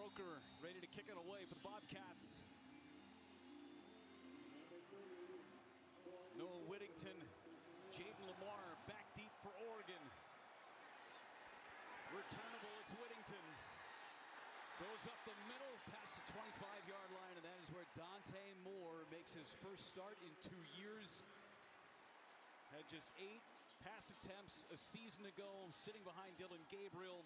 Broker ready to kick it away for the Bobcats. Noah Whittington, Jaden Lamar back deep for Oregon. Returnable, it's Whittington. Goes up the middle, past the 25-yard line, and that is where Dante Moore makes his first start in 2 years. Had just 8 pass attempts a season ago, sitting behind Dylan Gabriel.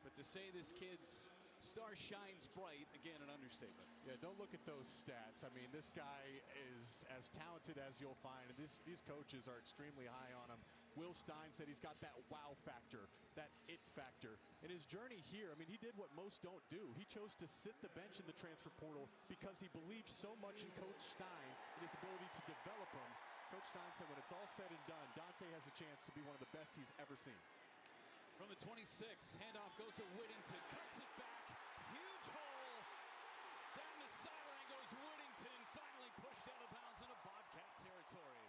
But to say this kid's star shines bright, again, an understatement. Yeah, don't look at those stats. I mean, this guy is as talented as you'll find. These coaches are extremely high on him. Will Stein said he's got that wow factor, that it factor. In his journey here, I mean, he did what most don't do. He chose to sit the bench in the transfer portal because he believed so much in Coach Stein and his ability to develop him. Coach Stein said when it's all said and done, Dante has a chance to be one of the best he's ever seen. From the 26, handoff goes to Whittington, cuts it back, huge hole. Down the sideline goes Whittington, finally pushed out of bounds into Bobcat territory.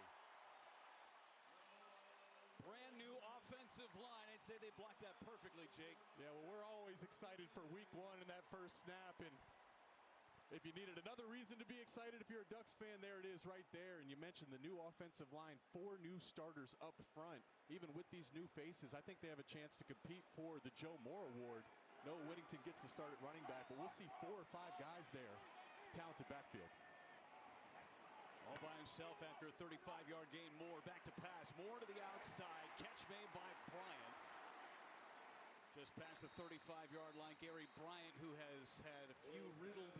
Brand new offensive line. I'd say they blocked that perfectly, Jake. Yeah, well, we're always excited for week 1 and that first snap. And if you needed another reason to be excited, if you're a Ducks fan, there it is right there. And you mentioned the new offensive line, 4 new starters up front. Even with these new faces, I think they have a chance to compete for the Joe Moore Award. Noah Whittington gets the start at running back, but we'll see 4 or 5 guys there. Talented backfield. All by himself after a 35-yard gain. Moore back to pass. Moore to the outside. Catch made by Bryant. Just past the 35-yard line. Gary Bryant, who has had a few riddled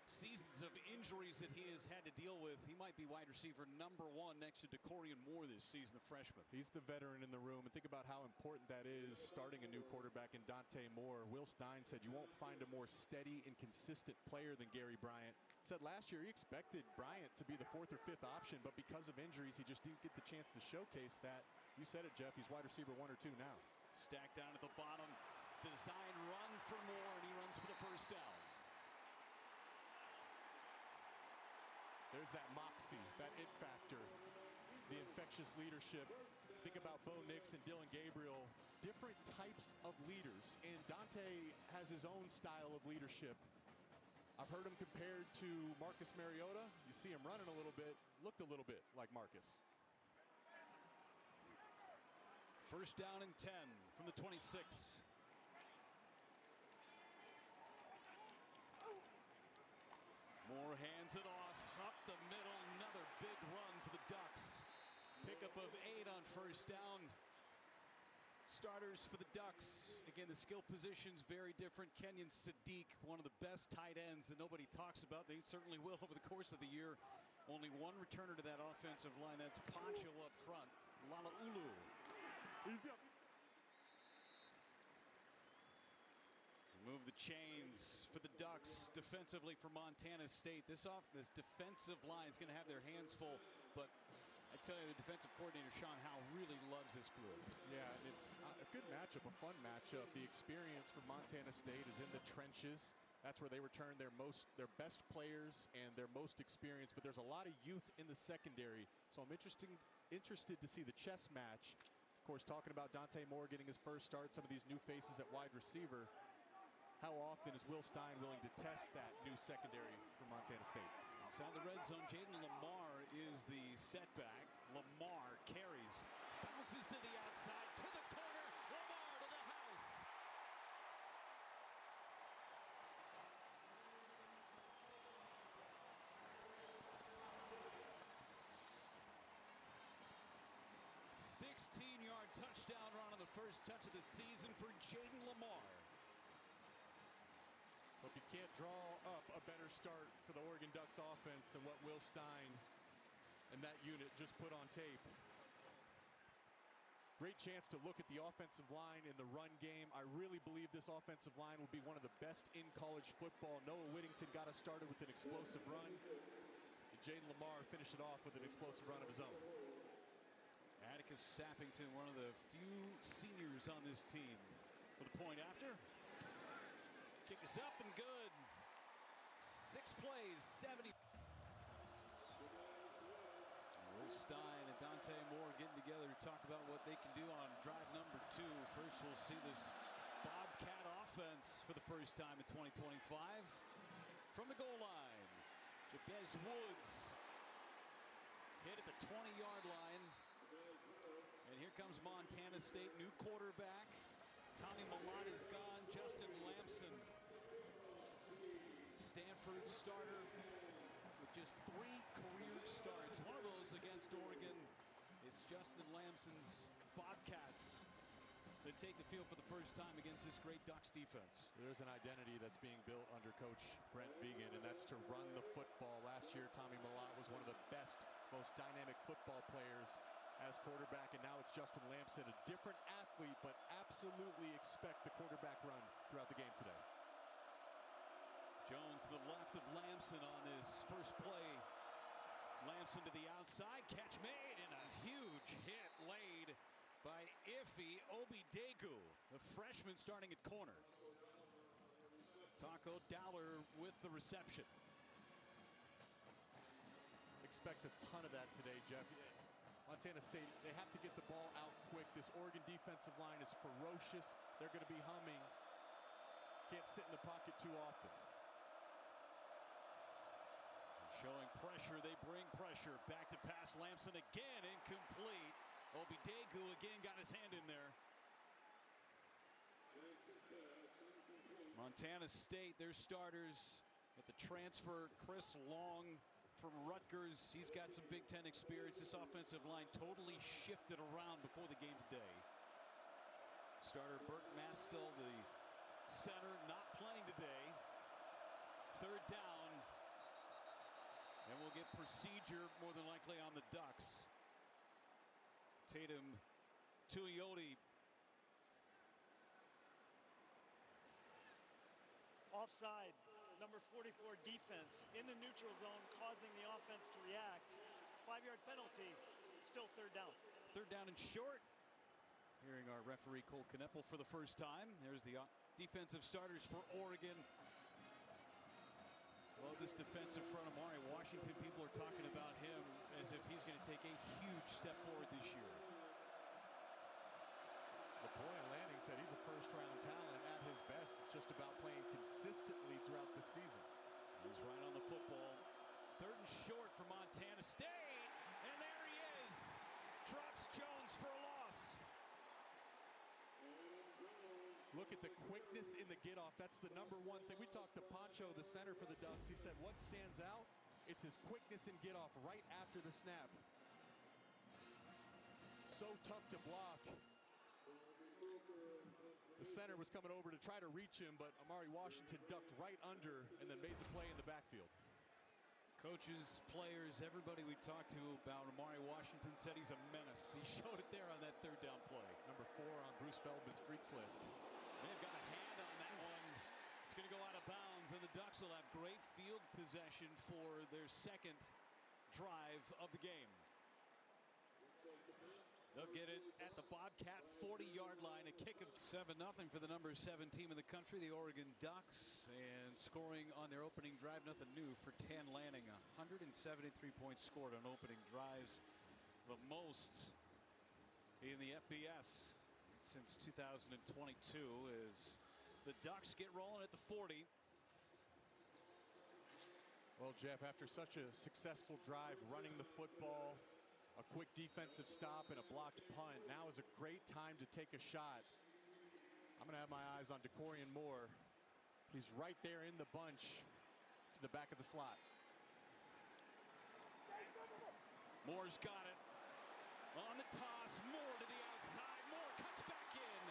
seasons of injuries that he has had to deal with. He might be wide receiver #1 next to DeCorian Moore this season, the freshman. He's the veteran in the room, and think about how important that is, starting a new quarterback in Dante Moore. Will Stein said you won't find a more steady and consistent player than Gary Bryant. Said last year he expected Bryant to be the 4th or 5th option, but because of injuries he just didn't get the chance to showcase that. You said it, Jeff, he's wide receiver 1 or 2 now. Stacked down at the bottom, design run for Moore, and he runs for the first down. There's that moxie, that it factor, the infectious leadership. Think about Bo Nix and Dylan Gabriel, different types of leaders, and Dante has his own style of leadership. I've heard him compared to Marcus Mariota. You see him running a little bit, looked a little bit like Marcus. First down and 10 from the 26. Moore hands it off up the middle. Another big run for the Ducks. Pickup of 8 on first down. Starters for the Ducks. Again, the skill positions very different. Kenyon Sadiq, one of the best tight ends that nobody talks about. They certainly will over the course of the year. Only one returner to that offensive line. That's Pancho up front. Lalaulu. Easy up. Move the chains for the Ducks defensively for Montana State. This defensive line is going to have their hands full, but I tell you, the defensive coordinator Sean Howe really loves this group. Yeah, and it's a good matchup, a fun matchup. The experience for Montana State is in the trenches. That's where they return their best players and their most experience, but there's a lot of youth in the secondary. So I'm interested to see the chess match. Of course, talking about Dante Moore getting his first start, some of these new faces at wide receiver. How often is Will Stein willing to test that new secondary for Montana State? Inside the red zone, Jaden Lamar is the setback. Lamar carries, bounces to the outside, to the corner. Lamar to the house. "16-yard touchdown run on the first touch of the season for Jaden Lamar." But you can't draw up a better start for the Oregon Ducks offense than what Will Stein and that unit just put on tape. Great chance to look at the offensive line in the run game. I really believe this offensive line will be one of the best in college football. Noah Whittington got us started with an explosive run. And Jaden Lamar finished it off with an explosive run of his own. Atticus Sappington, one of the few seniors on this team. With a point after. Kick is up and good. 6 plays, 70. Will Stein and Dante Moore getting together to talk about what they can do on drive number 2. First, we'll see this Bobcat Bobcat offense for the first time in 2025. From the goal line, Jabez Woods hit at the 20-yard line. And here comes Montana State, new quarterback. Tommy Mellott is gone. Justin Lamson, Stanford starter with just 3 career starts. One of those against Oregon. It's Justin Lamson's Bobcats that take the field for the first time against this great Ducks defense. There's an identity that's being built under Coach Brent Vigen, and that's to run the football. Last year, Tommy Mellott was one of the best, most dynamic football players as quarterback, and now it's Justin Lamson, a different athlete, but absolutely expect the quarterback run throughout the game today. Jones to the left of Lamson on this first play. Lamson to the outside, catch made, and a huge hit laid by Ife Obidegu, the freshman starting at corner. Taco Dowler with the reception. Expect a ton of that today, Jeff. Montana State, they have to get the ball out quick. This Oregon defensive line is ferocious. They're going to be humming. Can't sit in the pocket too often. Showing pressure, they bring pressure. Back to pass, Lamson again, incomplete. Obidegu again got his hand in there. Montana State, their starters with the transfer, Chris Long from Rutgers. He's got some Big Ten experience. This offensive line totally shifted around before the game today. Starter Burt Mastel, the center, not playing today. Third down. And we'll get procedure more than likely on the Ducks. Tatum Tuioti. Offside, number 44 defense in the neutral zone, causing the offense to react. 5-yard penalty, still third down. Third down and short. Hearing our referee Cole Kneppel for the first time. There's the defensive starters for Oregon. Well, this defensive front of Amari Washington, people are talking about him as if he's going to take a huge step forward this year. LaPointe Landing said he's a first-round talent at his best. It's just about playing consistently throughout the season. He's right on the football. Third and short for Montana State. And there he is. Drops Jones for a loss. Look at the quickness in the get-off. That's the number one thing. We talked to Pancho, the center for the Ducks. He said what stands out? It's his quickness in get-off right after the snap. So tough to block. The center was coming over to try to reach him, but Amari Washington ducked right under and then made the play in the backfield. Coaches, players, everybody we talked to about Amari Washington said he's a menace. He showed it there on that third down play. Number 4 on Bruce Feldman's freaks list. They've got a hand on that one. It's going to go out of bounds, and the Ducks will have great field possession for their second drive of the game. They'll get it at the Bobcat 40-yard line. A kick of 7-0 for the number 7 team in the country, the Oregon Ducks. And scoring on their opening drive, nothing new for Tan Lanning. 173 points scored on opening drives. The most in the FBS since 2022 as the Ducks get rolling at the 40. Well, Jeff, after such a successful drive running the football, a quick defensive stop and a blocked punt, now is a great time to take a shot. I'm going to have my eyes on DeCorian Moore. He's right there in the bunch to the back of the slot. Moore's got it. On the toss, Moore to the outside. Moore cuts back in.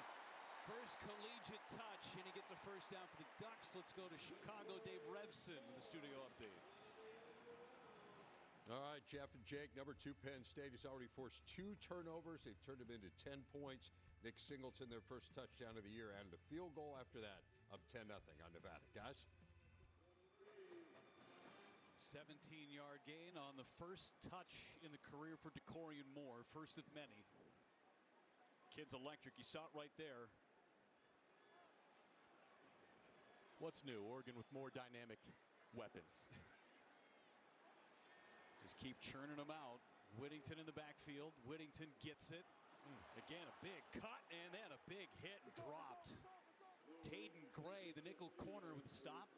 First collegiate touch, and he gets a first down for the Ducks. Let's go to Chicago. Dave Revson with the studio update. All right, Jeff and Jake, number 2 Penn State has already forced 2 turnovers. They've turned them into 10 points. Nick Singleton, their first touchdown of the year, added a field goal after that of 10-0 on Nevada. Guys? 17-yard gain on the first touch in the career for DeCorian Moore. First of many. Kid's electric. You saw it right there. What's new? Oregon with more dynamic weapons. Just keep churning them out. Whittington in the backfield. Whittington gets it. Again, a big cut and then a big hit and dropped. Taden Gray, the nickel corner, with a stop.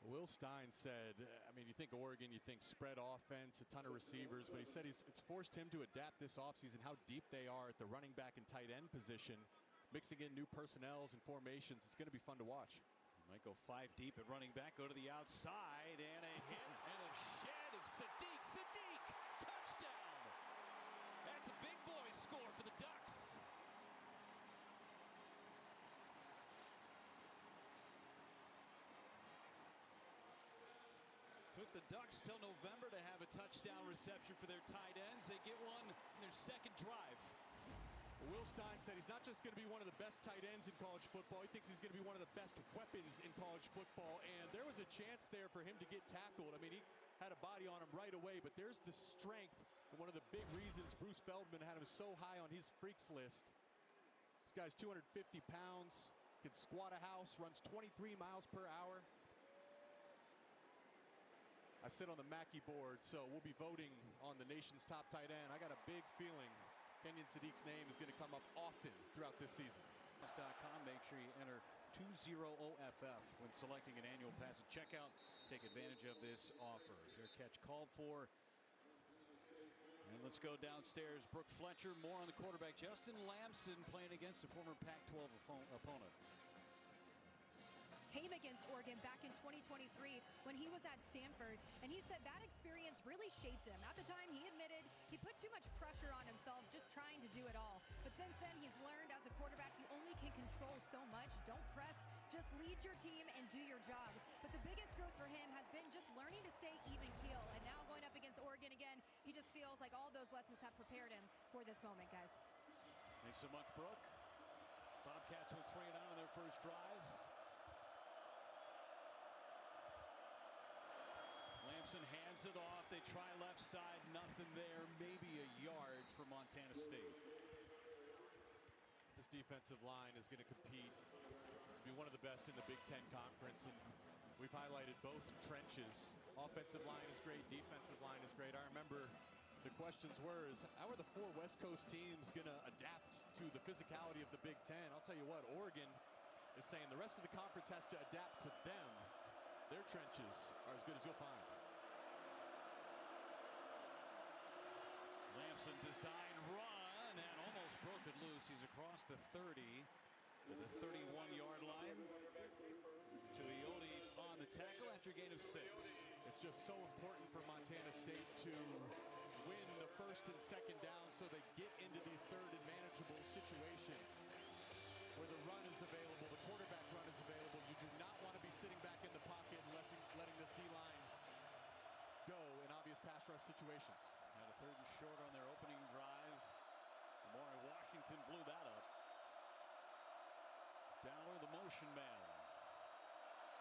Will Stein said, I mean, you think Oregon, you think spread offense, a ton of receivers, but he said it's forced him to adapt this offseason how deep they are at the running back and tight end position, mixing in new personnels and formations. It's going to be fun to watch. Might go 5 deep at running back, go to the outside, and a hit and a shed of Sadiq. Sadiq, touchdown! That's a big boy score for the Ducks. Took the Ducks till November to have a touchdown reception for their tight ends. They get one in their second drive. Will Stein said he's not just going to be one of the best tight ends in college football. He thinks he's going to be one of the best weapons in college football. And there was a chance there for him to get tackled. I mean, he had a body on him right away. But there's the strength. And one of the big reasons Bruce Feldman had him so high on his freaks list. This guy's 250 pounds, can squat a house, runs 23 miles per hour. I sit on the Mackey board, so we'll be voting on the nation's top tight end. I got a big feeling Kenyon Sadiq's name is going to come up often throughout this season. Make sure you enter 20OFF when selecting an annual pass at checkout. Take advantage of this offer. Fair catch called for. And let's go downstairs. Brooke Fletcher, more on the quarterback. Justin Lamson playing against a former Pac-12 opponent. Came against Oregon back in 2023 when he was at Stanford, and he said that experience really shaped him. At the time, he admitted he put too much pressure on himself just trying to do it all. But since then, he's learned as a quarterback you only can control so much. Don't press, just lead your team and do your job. But the biggest growth for him has been just learning to stay even keel. And now going up against Oregon again, he just feels like all those lessons have prepared him for this moment, guys. Thanks so much, Brooke. Bobcats with 3 and out on their first drive. Lamson hands it off. They try left side, nothing there. Maybe a yard for Montana State. This defensive line is going to compete to be one of the best in the Big Ten Conference, and we've highlighted both trenches. Offensive line is great, defensive line is great. I remember the questions were, how are the 4 West Coast teams going to adapt to the physicality of the Big Ten? I'll tell you what, Oregon is saying the rest of the conference has to adapt to them. Their trenches are as good as you'll find. Lamson design run and almost broke it loose. He's across the 30 to the 31-yard line. To Iodi on the tackle after a gain of 6. It's just so important for Montana State to win the first and second down so they get into these third and manageable situations where the run is available, the quarterback run is available. You do not want to be sitting back in the pocket and letting this D-line go in obvious pass rush situations. Had a 3rd and short on their opening drive. Amari Washington blew that up. Dowler, the motion man.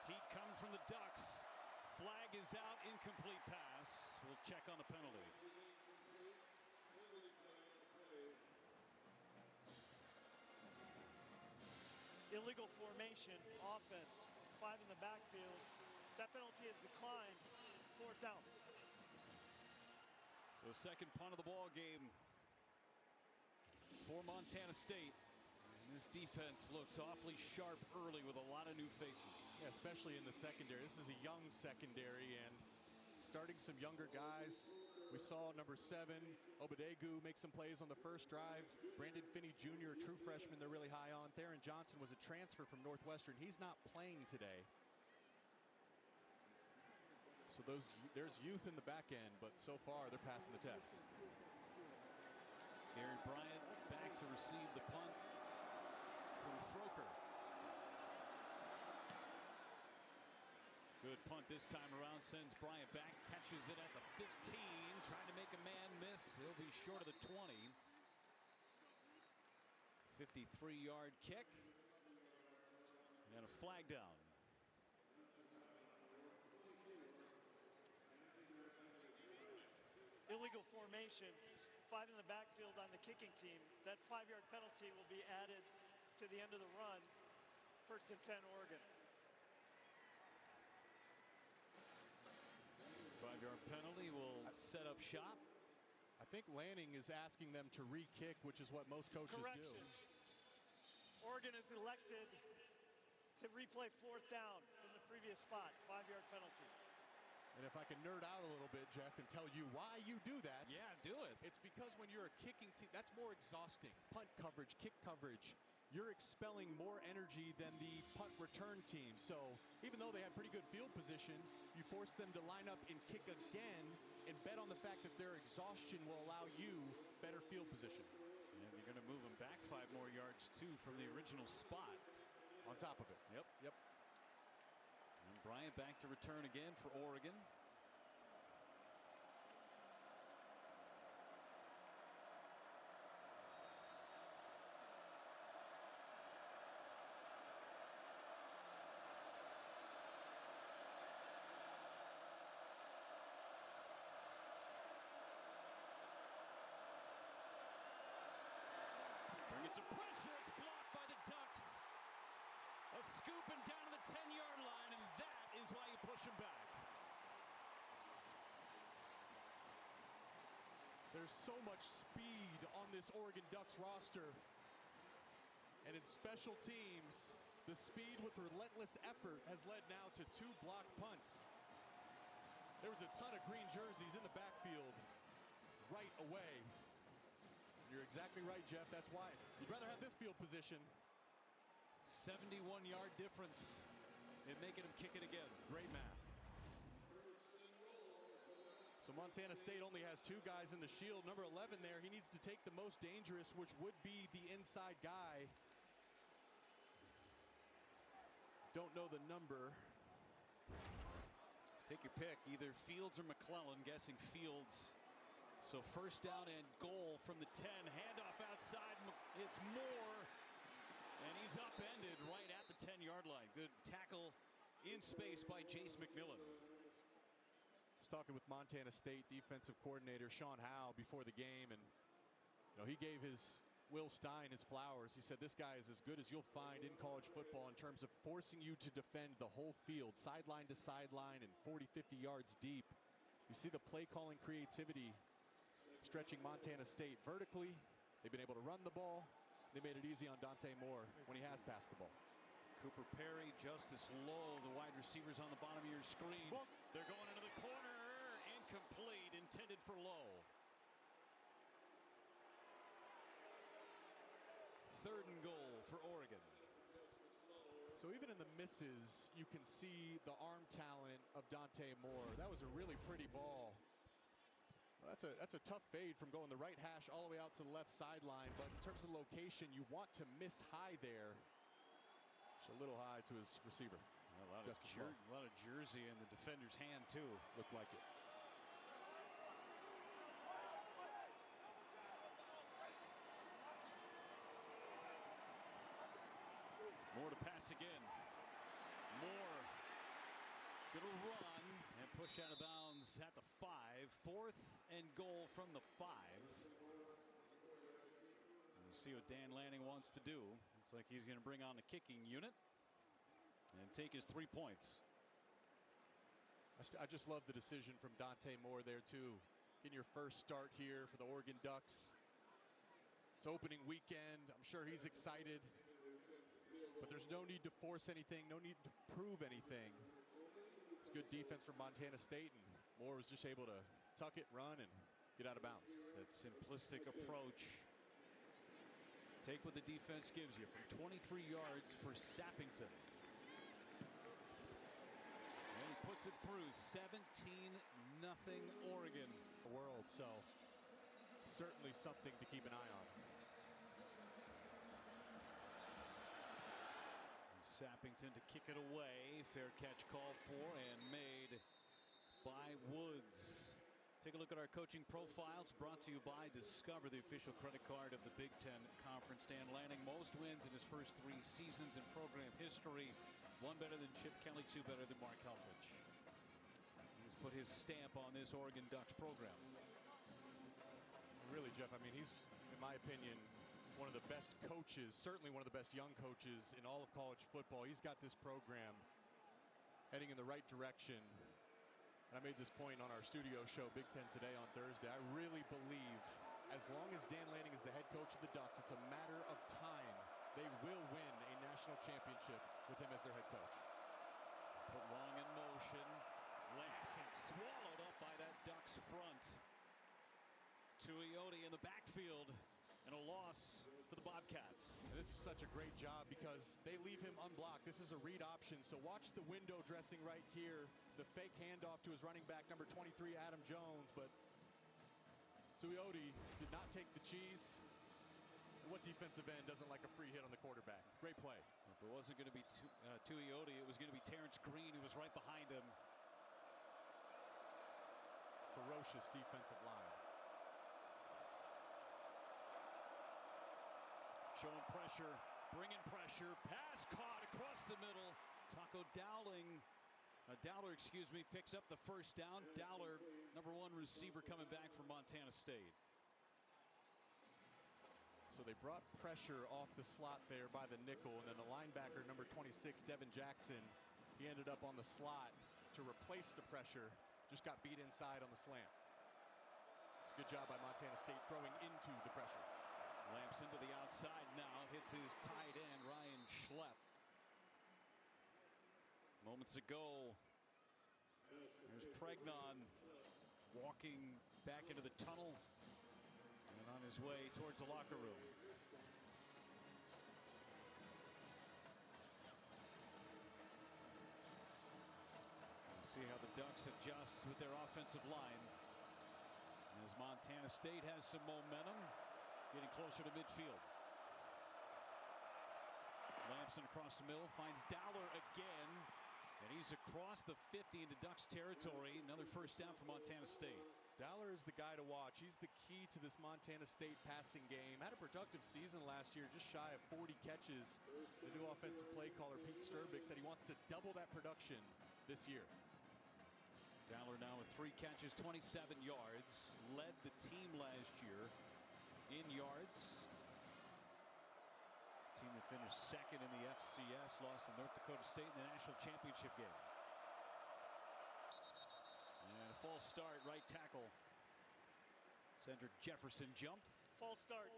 Heat coming from the Ducks. Flag is out, incomplete pass. We'll check on the penalty. Illegal formation, offense, 5 in the backfield. That penalty has declined. 4th down. So a second punt of the ball game for Montana State. And this defense looks awfully sharp early with a lot of new faces. Yeah, especially in the secondary. This is a young secondary and starting some younger guys. We saw number 7, Obadegu, make some plays on the first drive. Brandon Finney Jr., a true freshman they're really high on. Theron Johnson was a transfer from Northwestern. He's not playing today. So there's youth in the back end, but so far they're passing the test. Gary Bryant back to receive the punt from Froker. Good punt this time around, sends Bryant back, catches it at the 15, trying to make a man miss. He'll be short of the 20. 53-yard kick. And a flag down. Illegal formation, 5 in the backfield on the kicking team. That 5-yard penalty will be added to the end of the run. 1st and 10, Oregon. 5-yard penalty will set up shop. I think Lanning is asking them to re-kick, which is what most coaches Correction. do. Oregon is elected to replay 4th down from the previous spot, 5-yard penalty. And if I can nerd out a little bit, Jeff, and tell you why you do that. Yeah, do it. It's because when you're a kicking team, that's more exhausting. Punt coverage, kick coverage. You're expelling more energy than the punt return team. So even though they have pretty good field position, you force them to line up and kick again and bet on the fact that their exhaustion will allow you better field position. And you're going to move them back 5 more yards, too, from the original spot. On top of it. Yep. And Bryant back to return again for Oregon. Brings some pressure. It's blocked by the Ducks. A scooping down to the 10-yard line, and that is why you push him back. There's so much speed on this Oregon Ducks roster. And in special teams, the speed with relentless effort has led now to 2 blocked punts. There was a ton of green jerseys in the backfield right away. You're exactly right, Jeff. That's why you'd rather have this field position. 71-yard difference in making him kick it again. Great math. So Montana State only has 2 guys in the shield. Number 11 there, he needs to take the most dangerous, which would be the inside guy. Don't know the number. Take your pick, either Fields or McClellan. Guessing Fields. So 1st down and goal from the 10. Handoff outside. It's Moore. And he's upended right at the 10-yard line. Good tackle in space by Jace McMillan. I was talking with Montana State defensive coordinator Sean Howe before the game, and he gave his Will Stein his flowers. He said this guy is as good as you'll find in college football in terms of forcing you to defend the whole field, sideline to sideline and 40, 50 yards deep. You see the play calling creativity stretching Montana State vertically. They've been able to run the ball. They made it easy on Dante Moore when he has passed the ball. Cooper Perry, Justice Lowe, the wide receivers on the bottom of your screen. They're going into the corner. Incomplete, intended for Lowe. 3rd and goal for Oregon. So even in the misses, you can see the arm talent of Dante Moore. That was a really pretty ball. That's a tough fade from going the right hash all the way out to the left sideline. But in terms of location, you want to miss high there. Just a little high to his receiver. A lot of jersey in the defender's hand, too. Looked like it. Moore to pass again. Moore gonna run and push out of bounds at the 5. 4th and goal from the 5. We'll see what Dan Lanning wants to do. Looks like he's gonna bring on the kicking unit and take his 3 points. I just love the decision from Dante Moore there too. Getting your first start here for the Oregon Ducks. It's opening weekend. I'm sure he's excited. But there's no need to force anything, no need to prove anything. It's good defense from Montana State, and Moore was just able to tuck it, run, and get out of bounds. It's that simplistic approach. Take what the defense gives you from 23 yards for Sappington. And he puts it through 17-0 Oregon. The world, so certainly something to keep an eye on. Sappington to kick it away. Fair catch called for and made by Woods. Take a look at our coaching profiles, brought to you by Discover, the official credit card of the Big Ten Conference. Dan Lanning, most wins in his first 3 seasons in program history. 1 better than Chip Kelly, 2 better than Mark Helfrich. He's put his stamp on this Oregon Ducks program. Really, Jeff, I mean, he's, in my opinion, one of the best coaches, certainly one of the best young coaches in all of college football. He's got this program heading in the right direction. And I made this point on our studio show, Big Ten Today, on Thursday. I really believe as long as Dan Lanning is the head coach of the Ducks, it's a matter of time they will win a national championship with him as their head coach. Put Long in motion. Lampson swallowed up by that Ducks front. Tuioti in the backfield, and a loss for the Bobcats. And this is such a great job because they leave him unblocked. This is a read option, so watch the window dressing right here. The fake handoff to his running back, number 23, Adam Jones, but Tuioti did not take the cheese. And what defensive end doesn't like a free hit on the quarterback? Great play. If it wasn't going to be Tuioti, it was going to be Terrence Green, who was right behind him. Ferocious defensive line. Showing pressure, bringing pressure, pass caught across the middle. Taco Dowling, picks up the first down. Dowler, number 1 receiver coming back from Montana State. So they brought pressure off the slot there by the nickel, and then the linebacker, number 26, Devin Jackson, he ended up on the slot to replace the pressure, just got beat inside on the slant. It's a good job by Montana State throwing into the pressure. Lampson to the outside now, hits his tight end, Ryan Schlepp. Moments ago, there's Pregnon walking back into the tunnel and on his way towards the locker room. See how the Ducks adjust with their offensive line as Montana State has some momentum, getting closer to midfield. Lampson across the middle, finds Dowler again, and he's across the 50 into Ducks territory. Another first down for Montana State. Dowler is the guy to watch. He's the key to this Montana State passing game. Had a productive season last year, just shy of 40 catches. The new offensive play caller, Pete Sturbick, said he wants to double that production this year. Dowler now with 3 catches, 27 yards. Led the team last year in yards. Team that finished second in the FCS, lost to North Dakota State in the national championship game. And a false start, right tackle. Cedric Jefferson jumped. False start,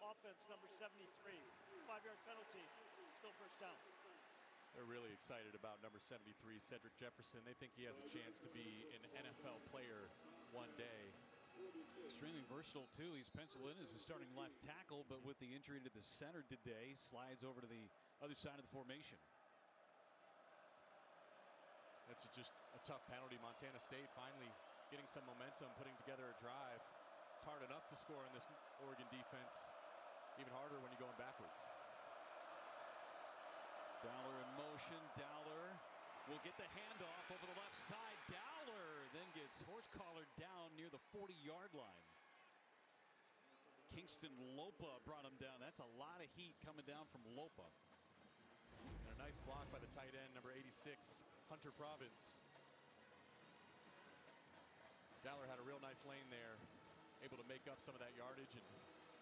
offense number 73. 5-yard penalty, still first down. They're really excited about number 73, Cedric Jefferson. They think he has a chance to be an NFL player one day. Extremely versatile, too. He's penciled in as a starting left tackle, but with the injury to the center today, slides over to the other side of the formation. That's just a tough penalty. Montana State finally getting some momentum, putting together a drive. It's hard enough to score in this Oregon defense. Even harder when you're going backwards. Dowler in motion. Dowler will get the handoff over the left side. Dowler then gets horse collared down near the 40-yard line. Kingston Lopa brought him down. That's a lot of heat coming down from Lopa. And a nice block by the tight end, number 86, Hunter Province. Dowler had a real nice lane there, able to make up some of that yardage and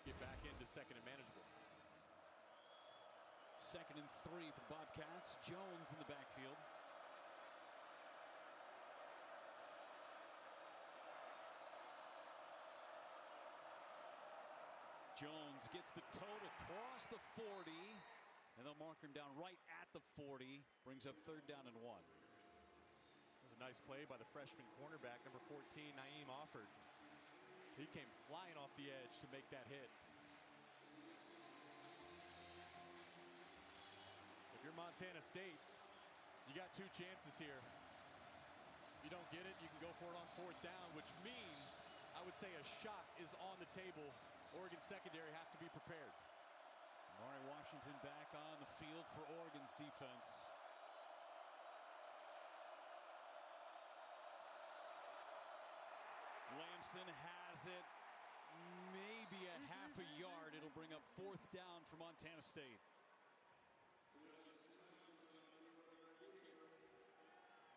get back into second and manageable. 2nd and 3 for the Bobcats. Jones in the backfield. Jones gets the tote across the 40, and they'll mark him down right at the 40. Brings up 3rd down and 1. It was a nice play by the freshman cornerback, number 14, Naeem Offord. He came flying off the edge to make that hit. If you're Montana State, you got 2 chances here. If you don't get it, you can go for it on 4th down, which means I would say a shot is on the table. Oregon secondary have to be prepared. Mari Washington back on the field for Oregon's defense. Lampson has it. Maybe a half a yard. It'll bring up 4th down for Montana State.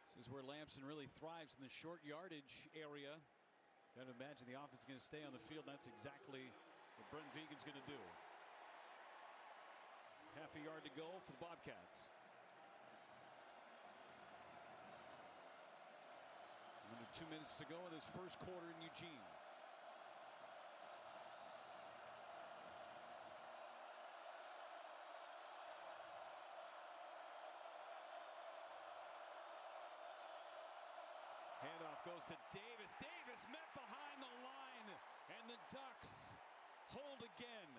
This is where Lampson really thrives, in the short yardage area. Got to imagine the offense is going to stay on the field. That's exactly what Brent Vigen's going to do. Half a yard to go for the Bobcats. Under 2 minutes to go in this first quarter in Eugene. Handoff goes to Davis. Davis met behind the line, and the Ducks hold again.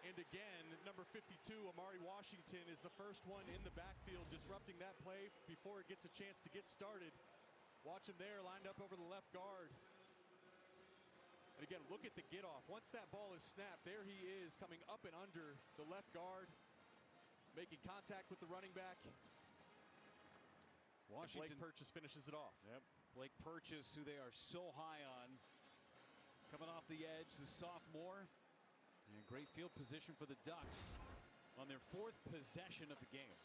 And again, number 52, Amari Washington, is the first one in the backfield, disrupting that play before it gets a chance to get started. Watch him there, lined up over the left guard. And again, look at the get off. Once that ball is snapped, there he is coming up and under the left guard, making contact with the running back. Washington. Blake Purchase finishes it off. Yep. Blake Purchase, who they are so high on, coming off the edge, the sophomore. And great field position for the Ducks on their 4th possession of the game.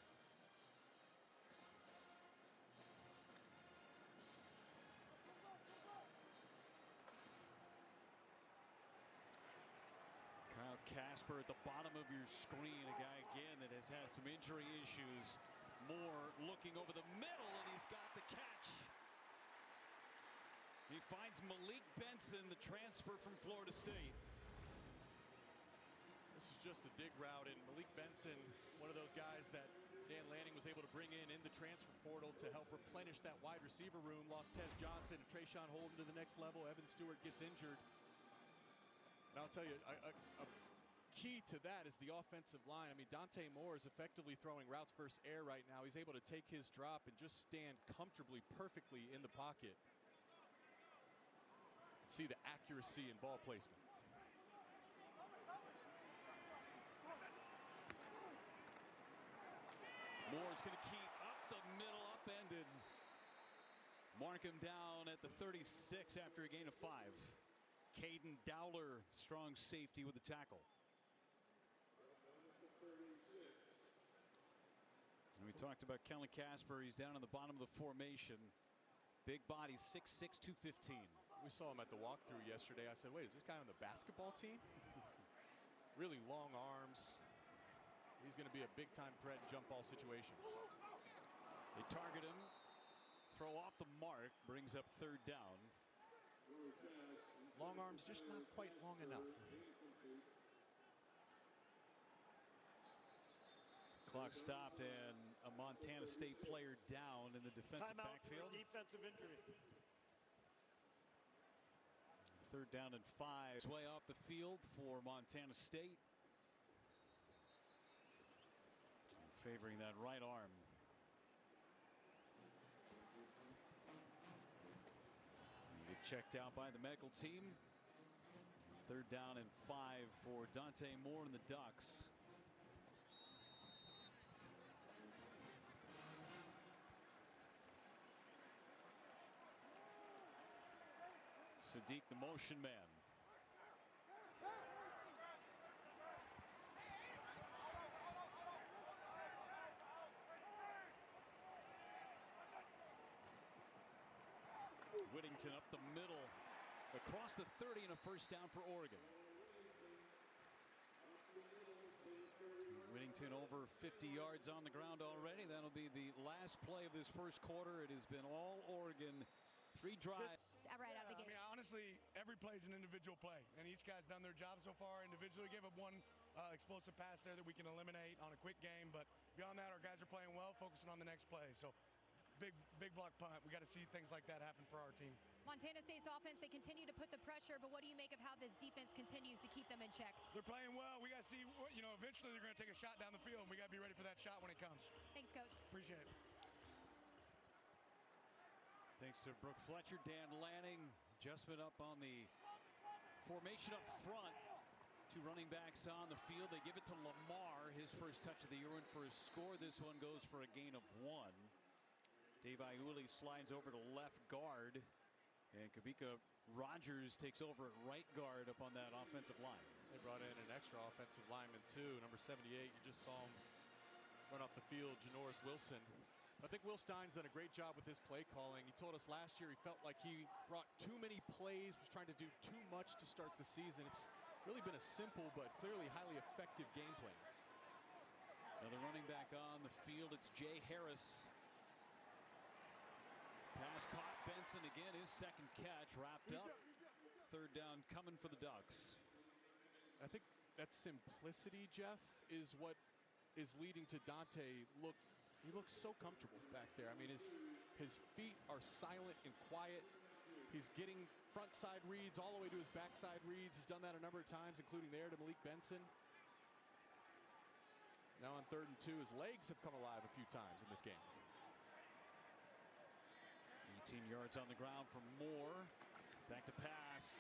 Kyle Casper at the bottom of your screen, a guy again that has had some injury issues. Moore looking over the middle, and he's got the catch. He finds Malik Benson, the transfer from Florida State. This is just a dig route, and Malik Benson, one of those guys that Dan Lanning was able to bring in the transfer portal to help replenish that wide receiver room. Lost Tez Johnson and Trayshawn Holden to the next level. Evan Stewart gets injured. And I'll tell you, a key to that is the offensive line. I mean, Dante Moore is effectively throwing routes versus air right now. He's able to take his drop and just stand comfortably, perfectly in the pocket. You can see the accuracy in ball placement. Moore's going to keep up the middle, upended. Mark him down at the 36 after a gain of 5. Caden Dowler, strong safety with the tackle. And we talked about Kellen Casper. He's down in the bottom of the formation. Big body, 6'6", 215. We saw him at the walkthrough yesterday. I said, wait, is this guy on the basketball team? Really long arms. He's going to be a big-time threat in jump ball situations. They target him. Throw off the mark. Brings up 3rd down. Long arms just not quite long enough. Clock stopped, and a Montana State player down in the defensive Timeout backfield. for defensive injury. 3rd down and 5. Way off the field for Montana State. Favoring that right arm. Get checked out by the medical team. 3rd down and 5 for Dante Moore and the Ducks. Sadiq, the motion man. Whittington up the middle, across the 30, and a 1st down for Oregon. Whittington over 50 yards on the ground already. That'll be the last play of this 1st quarter. It has been all Oregon. 3 drives. Right out of the gate. I mean, honestly, every play is an individual play, and each guy's done their job so far individually. Gave up one explosive pass there that we can eliminate on a quick game, but beyond that, our guys are playing well, focusing on the next play. So big block punt. We got to see things like that happen for our team. Montana State's offense, they continue to put the pressure, but what do you make of how this defense continues to keep them in check? They're playing well. We got to see, eventually they're going to take a shot down the field, and we got to be ready for that shot when it comes. Thanks, Coach. Appreciate it. Thanks to Brooke Fletcher, Dan Lanning. Adjustment up on the formation up front. 2 running backs on the field. They give it to Lamar, his first touch of the year, and for his score. This one goes for a gain of 1. Dave Iuli slides over to left guard, and Kabika Rogers takes over at right guard up on that offensive line. They brought in an extra offensive lineman too, number 78. You just saw him run off the field, Janoris Wilson. I think Will Stein's done a great job with his play calling. He told us last year he felt like he brought too many plays, was trying to do too much to start the season. It's really been a simple but clearly highly effective game plan. Another running back on the field. It's Jay Harris. Pass caught. Benson again, his 2nd catch wrapped up. 3rd down coming for the Ducks. I think that simplicity, Jeff, is what is leading to Dante look he looks so comfortable back there. I mean, his feet are silent and quiet. He's getting front side reads all the way to his backside reads. He's done that a number of times, including there to Malik Benson. Now on 3rd and 2, his legs have come alive a few times in this game. 18 yards on the ground for Moore. Back to pass.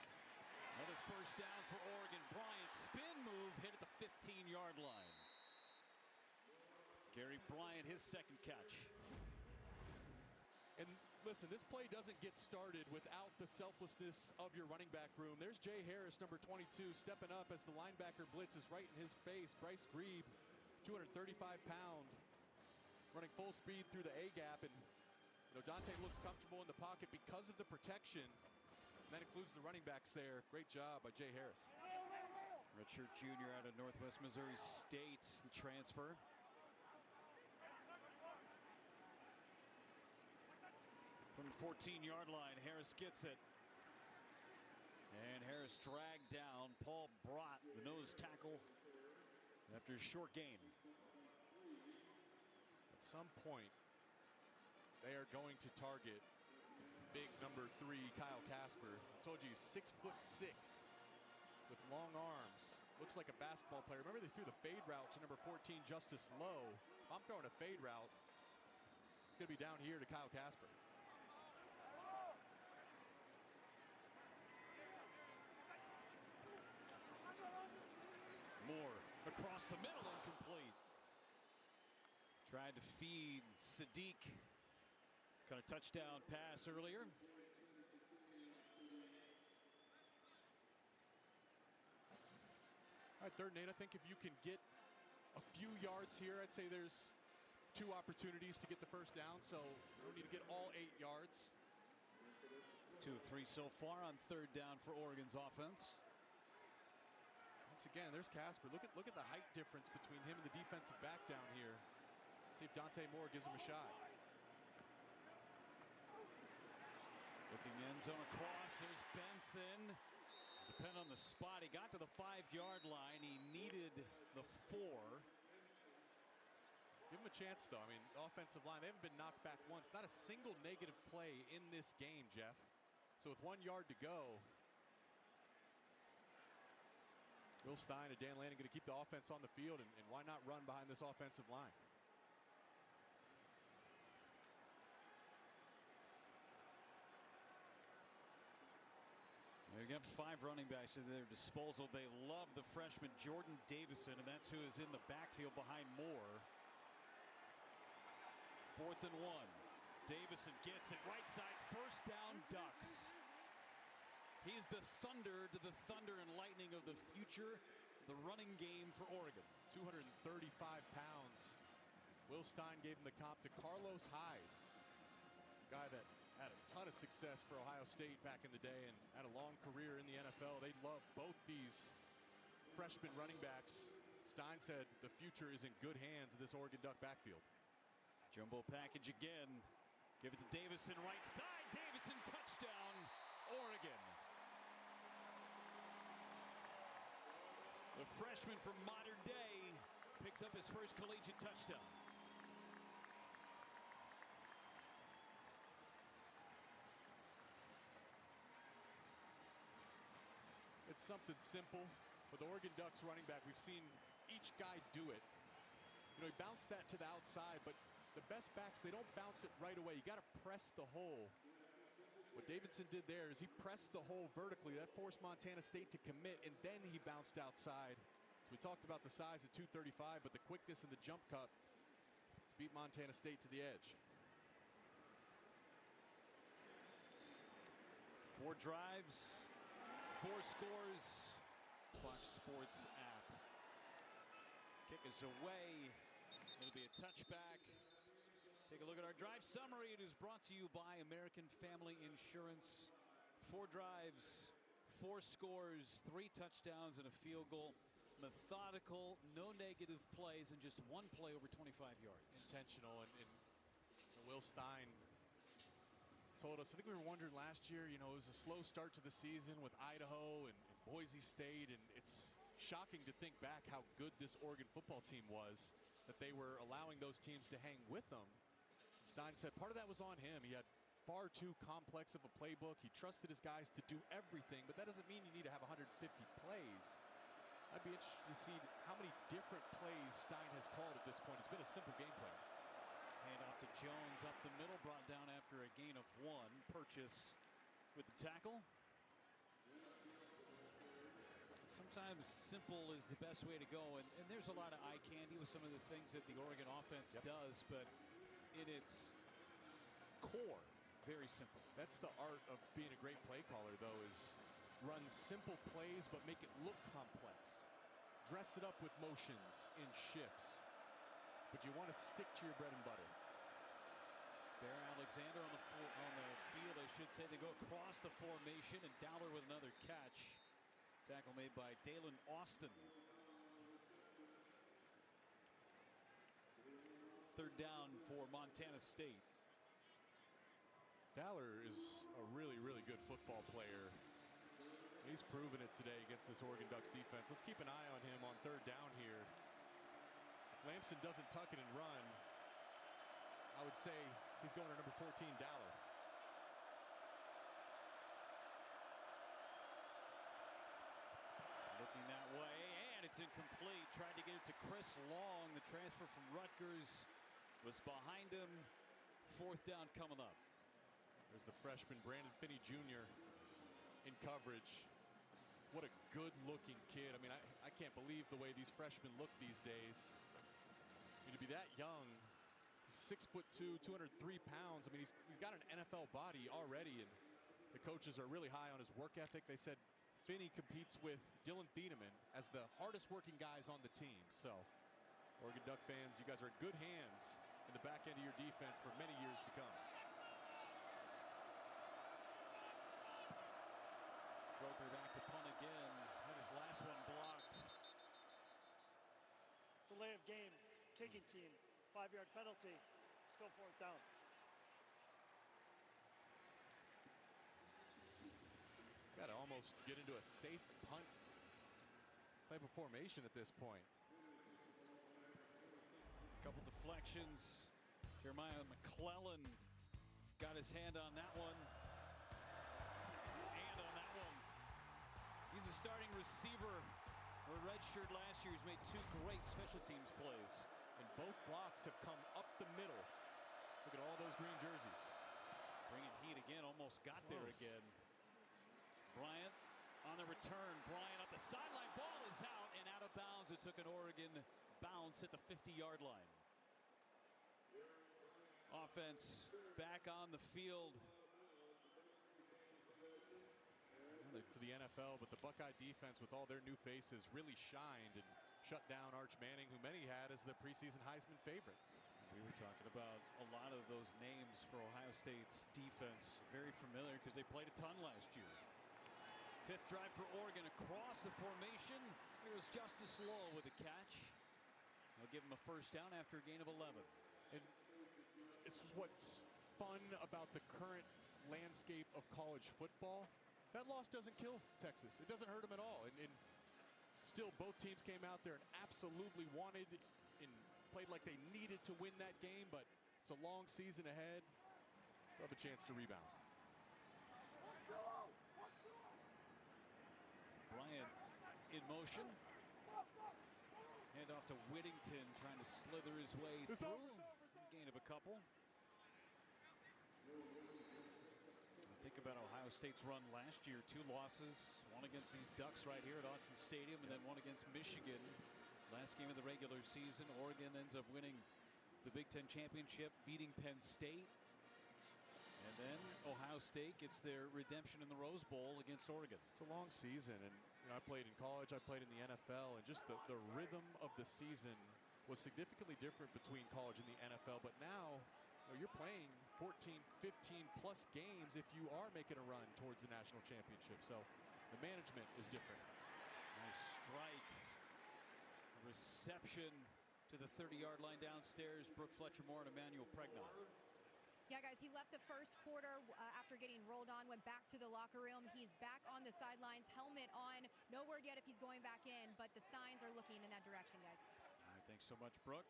Another first down for Oregon. Bryant, spin move, hit at the 15-yard line. Gary Bryant, his second catch. And listen, this play doesn't get started without the selflessness of your running back room. There's Jay Harris, number 22, stepping up as the linebacker blitz is right in his face. Bryce Grebe, 235-pound, running full speed through the A-gap. And Dante looks comfortable in the pocket because of the protection. And that includes the running backs there. Great job by Jay Harris. Redshirt junior out of Northwest Missouri State, the transfer. From the 14-yard line, Harris gets it. And Harris dragged down Paul Brott, the nose tackle, after a short gain. At some point, they are going to target big number 3 Kyle Casper. I told you he's 6'6" with long arms. Looks like a basketball player. Remember they threw the fade route to number 14 Justice Lowe. If I'm throwing a fade route, it's going to be down here to Kyle Casper. Moore across the middle, incomplete. Tried to feed Sadiq. Got a touchdown pass earlier. All right, 3rd and 8. I think if you can get a few yards here, I'd say there's 2 opportunities to get the first down, so you don't need to get all 8 yards. 2 of 3 so far on 3rd down for Oregon's offense. Once again, there's Casper. Look at the height difference between him and the defensive back down here. See if Dante Moore gives him a shot. Looking end zone across. There's Benson. Depend on the spot. He got to the 5-yard line. He needed the 4. Give him a chance, though. I mean, the offensive line, they haven't been knocked back once. Not a single negative play in this game, Jeff. So with 1 yard to go, Will Stein and Dan Lanning going to keep the offense on the field, and why not run behind this offensive line? They got 5 running backs at their disposal. They love the freshman Jordan Davison, and that's who is in the backfield behind Moore. 4th and 1. Davison gets it right side. First down, Ducks. He's the thunder to the thunder and lightning of the future, the running game for Oregon. 235 pounds. Will Stein gave him the comp to Carlos Hyde, a guy that had a ton of success for Ohio State back in the day and had a long career in the NFL. They love both these freshman running backs. Stein said the future is in good hands of this Oregon Duck backfield. Jumbo package again. Give it to Davison, right side. Davison, touchdown, Oregon. The freshman from modern day picks up his first collegiate touchdown. It's something simple. With the Oregon Ducks running back, we've seen each guy do it. He bounced that to the outside, but the best backs, they don't bounce it right away. You got to press the hole. What Davidson did there is he pressed the hole vertically. That forced Montana State to commit, and then he bounced outside. So we talked about the size at 235, but the quickness in the jump cut to beat Montana State to the edge. 4 drives, 4 scores. Fox Sports app. Kick is away. It'll be a touchback. Take a look at our drive summary. It is brought to you by American Family Insurance. 4 drives, 4 scores, 3 touchdowns, and a field goal. Methodical, no negative plays, and just 1 play over 25 yards. Intentional, and Will Stein told us, I think we were wondering last year, it was a slow start to the season with Idaho and Boise State, and it's shocking to think back how good this Oregon football team was. that they were allowing those teams to hang with them. Stein said part of that was on him. He had far too complex of a playbook. He trusted his guys to do everything, but that doesn't mean you need to have 150 plays. I'd be interested to see how many different plays Stein has called at this point. It's been a simple game plan. Hand off to Jones up the middle, brought down after a gain of 1. Purchase with the tackle. Sometimes simple is the best way to go, and there's a lot of eye candy with some of the things that the Oregon offense does, but in its core, very simple. That's the art of being a great play caller, though, is run simple plays but make it look complex. Dress it up with motions and shifts, but you want to stick to your bread and butter. Bear Alexander on the field, I should say. They go across the formation, and Dowler with another catch. Tackle made by Dalen Austin. 3rd down for Montana State. Dowler is a really, really good football player. He's proven it today against this Oregon Ducks defense. Let's keep an eye on him on 3rd down here. If Lamson doesn't tuck it and run, I would say he's going to number 14, Dowler. Looking that way, and it's incomplete. Tried to get it to Chris Long. The transfer from Rutgers was behind him. 4th down coming up. There's the freshman Brandon Finney Jr. in coverage. What a good-looking kid. I mean, I can't believe the way these freshmen look these days. I mean, to be that young, he's 6'2", 203 pounds. I mean, he's got an NFL body already, and the coaches are really high on his work ethic. They said Finney competes with Dylan Thieneman as the hardest-working guys on the team. So, Oregon Duck fans, you guys are in good hands in the back end of your defense for many years to come. Froker back to punt again. Had his last one blocked. Delay of game, kicking team, 5-yard penalty, still 4th down. Got to almost get into a safe punt type of formation at this point. Couple deflections. Jeremiah McClellan got his hand on that one. And on that one. He's a starting receiver. A redshirt last year. He's made 2 great special teams plays. And both blocks have come up the middle. Look at all those green jerseys. Bringing heat again. Almost got there again. Bryant on the return. Bryant up the sideline. Ball is out and out of bounds. It took an Oregon bounce at the 50-yard line. Offense back on the field. To the NFL, but the Buckeye defense with all their new faces really shined and shut down Arch Manning, who many had as the preseason Heisman favorite. We were talking about a lot of those names for Ohio State's defense. Very familiar because they played a ton last year. 5th drive for Oregon across the formation. Here's Justice Lowe with a catch. They'll give him a 1st down after a gain of 11. And this is what's fun about the current landscape of college football. That loss doesn't kill Texas. It doesn't hurt them at all. And still, both teams came out there and absolutely wanted and played like they needed to win that game, but it's a long season ahead. They'll have a chance to rebound. Bryant in motion. Hand off to Whittington, trying to slither his way through. Gain of a couple. Think about Ohio State's run last year. 2 losses, one against these Ducks right here at Autzen Stadium, and then one against Michigan. Last game of the regular season, Oregon ends up winning the Big Ten championship, beating Penn State. And then Ohio State gets their redemption in the Rose Bowl against Oregon. It's a long season, and I played in college, I played in the NFL, and just the rhythm of the season was significantly different between college and the NFL. But now you're playing 14, 15 plus games if you are making a run towards the national championship. So the management is different. Nice strike. Reception to the 30-yard line downstairs. Brooke Fletcher-Moore and Emmanuel Pregnon. Yeah, guys, he left the first quarter after getting rolled on, went back to the locker room. He's back on the sidelines, helmet on. No word yet if he's going back in, but the signs are looking in that direction, guys. All right, thanks so much, Brooke.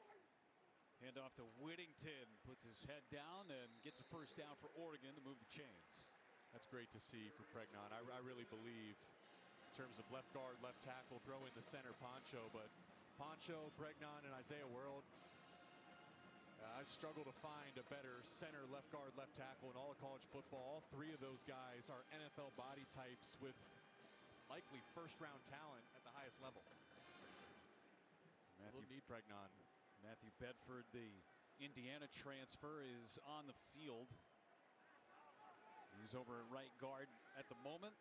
Hand off to Whittington, puts his head down and gets a first down for Oregon to move the chains. That's great to see for Pregnon. I really believe in terms of left guard, left tackle, throw in the center Poncho, but Poncho, Pregnon, and Isaiah World, I struggle to find a better center, left guard, left tackle in all of college football. All three of those guys are NFL body types with likely first-round talent at the highest level. Matthew need Pregnon. Matthew Bedford, the Indiana transfer, is on the field. He's over at right guard at the moment.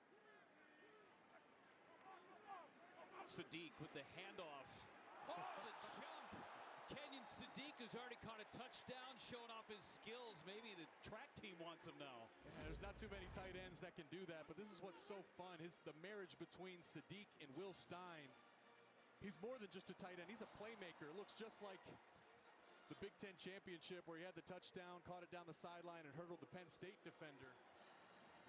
Sadiq with the handoff. Oh, the jump! Kenyon Sadiq, who's already caught a touchdown, showing off his skills. Maybe the track team wants him now. Yeah, there's not too many tight ends that can do that, but this is what's so fun. The marriage between Sadiq and Will Stein. He's more than just a tight end. He's a playmaker. It looks just like the Big Ten championship where he had the touchdown, caught it down the sideline, and hurdled the Penn State defender.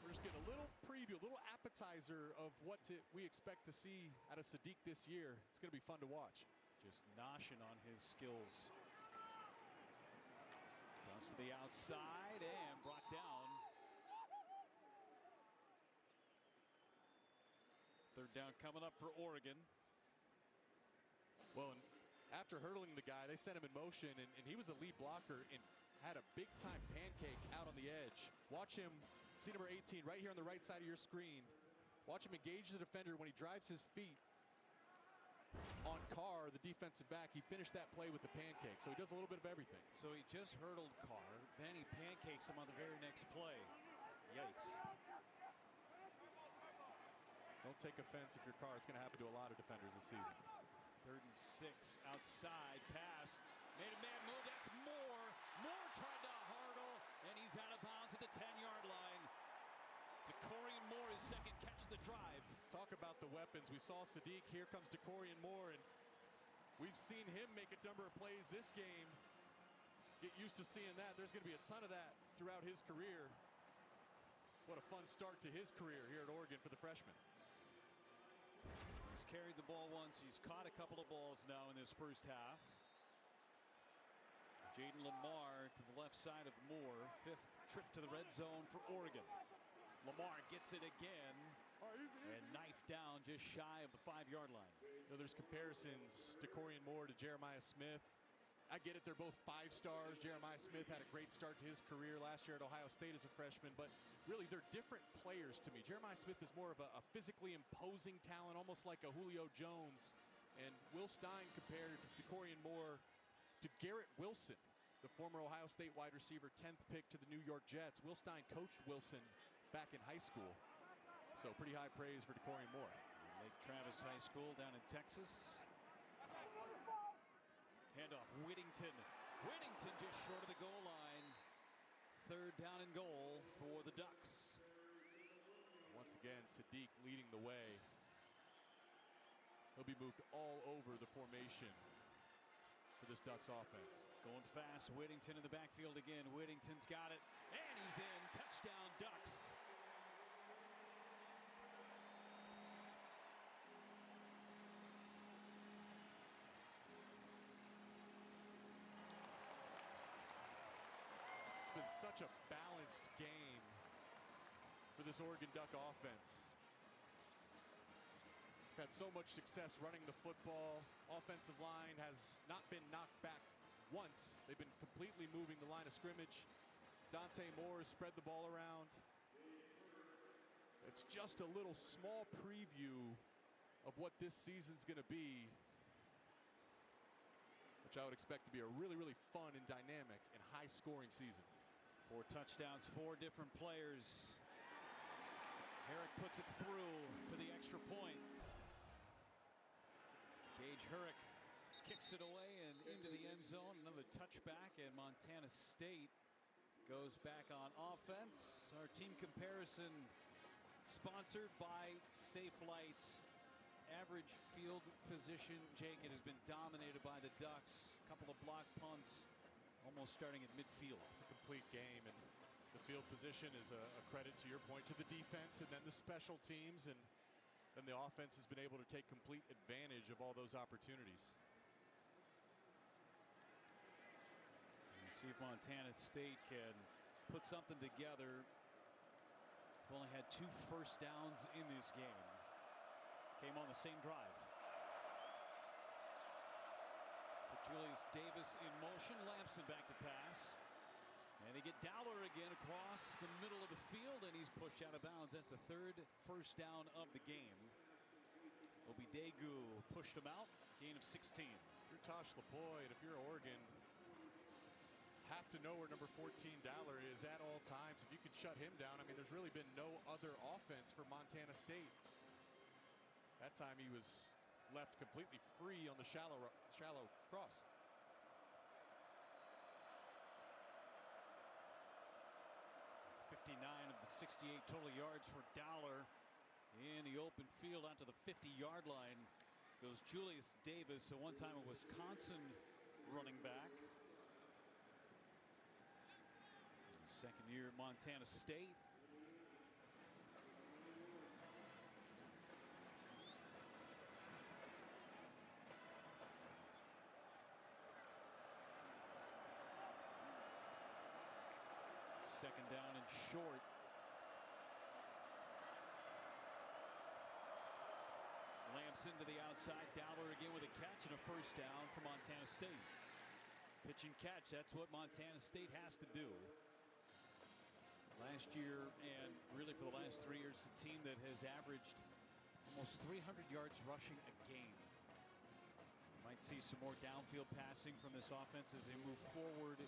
We're just getting a little preview, a little appetizer of what we expect to see out of Sadiq this year. It's going to be fun to watch. Just noshing on his skills. Cross to the outside and brought down. Third down coming up for Oregon. Well, and after hurdling the guy, they sent him in motion, and he was a lead blocker and had a big-time pancake out on the edge. Watch him, see number 18 right here on the right side of your screen. Watch him engage the defender when he drives his feet on Carr, the defensive back. He finished that play with the pancake, so he does a little bit of everything. So he just hurdled Carr, then he pancakes him on the very next play. Yikes. Don't take offense if you're Carr. It's going to happen to a lot of defenders this season. 3rd and 6, outside pass. Made a man move, that's Moore. Moore tried to hurdle, and he's out of bounds at the 10-yard line. DeCorian Moore, his second catch of the drive. Talk about the weapons. We saw Sadiq. Here comes DeCorian Moore, and we've seen him make a number of plays this game. Get used to seeing that. There's going to be a ton of that throughout his career. What a fun start to his career here at Oregon for the freshman. He's carried the ball once. He's caught a couple of balls now in this first half. Jaden Lamar to the left side of Moore. 5th trip to the red zone for Oregon. Lamar gets it again and knifed down just shy of the 5-yard line. You know, there's comparisons, DeCorian Moore to Jeremiah Smith. I get it, they're both 5 stars. Jeremiah Smith had a great start to his career last year at Ohio State as a freshman, but really they're different players to me. Jeremiah Smith is more of a physically imposing talent, almost like a Julio Jones. And Will Stein compared DeCorian Moore to Garrett Wilson, the former Ohio State wide receiver, 10th pick to the New York Jets. Will Stein coached Wilson back in high school. So pretty high praise for DeCorian Moore. Lake Travis High School down in Texas. Handoff, Whittington. Whittington just short of the goal line. 3rd down and goal for the Ducks. Once again, Sadiq leading the way. He'll be moved all over the formation for this Ducks offense. Going fast, Whittington in the backfield again. Whittington's got it, and he's in. Touchdown, Ducks. It's been such a balanced game for this Oregon Duck offense. Had so much success running the football. Offensive line has not been knocked back once. They've been completely moving the line of scrimmage. Dante Moore has spread the ball around. It's just a little small preview of what this season's going to be, which I would expect to be a really, really fun and dynamic and high-scoring season. 4 touchdowns, 4 different players. Herrick puts it through for the extra point. Gage Herrick kicks it away and into the end zone. Another touchback, and Montana State goes back on offense. Our team comparison sponsored by Safe Lights. Average field position, Jake, it has been dominated by the Ducks. A couple of block punts, almost starting at midfield. It's a complete game, and the field position is a credit, to your point, to the defense and then the special teams, and the offense has been able to take complete advantage of all those opportunities. See if Montana State can put something together. They've only had 2 first downs in this game. Came on the same drive. Put Julius Davis in motion. Lamson back to pass. And they get Dowler again across the middle of the field, and he's pushed out of bounds. That's the 3rd first down of the game. Obidegu pushed him out. Gain of 16. If you're Tosh Lapointe, if you're Oregon, have to know where number 14 Dowler is at all times. If you can shut him down, I mean, there's really been no other offense for Montana State. That time he was left completely free on the shallow cross. Of the 68 total yards for Dowler in the open field onto the 50-yard line goes Julius Davis, a one-time Wisconsin running back. Second year at Montana State. Second down and short. Lamson to the outside. Dowler again with a catch and a first down for Montana State. Pitch and catch, that's what Montana State has to do. Last year, and really for the last 3 years, a team that has averaged almost 300 yards rushing a game. Might see some more downfield passing from this offense as they move forward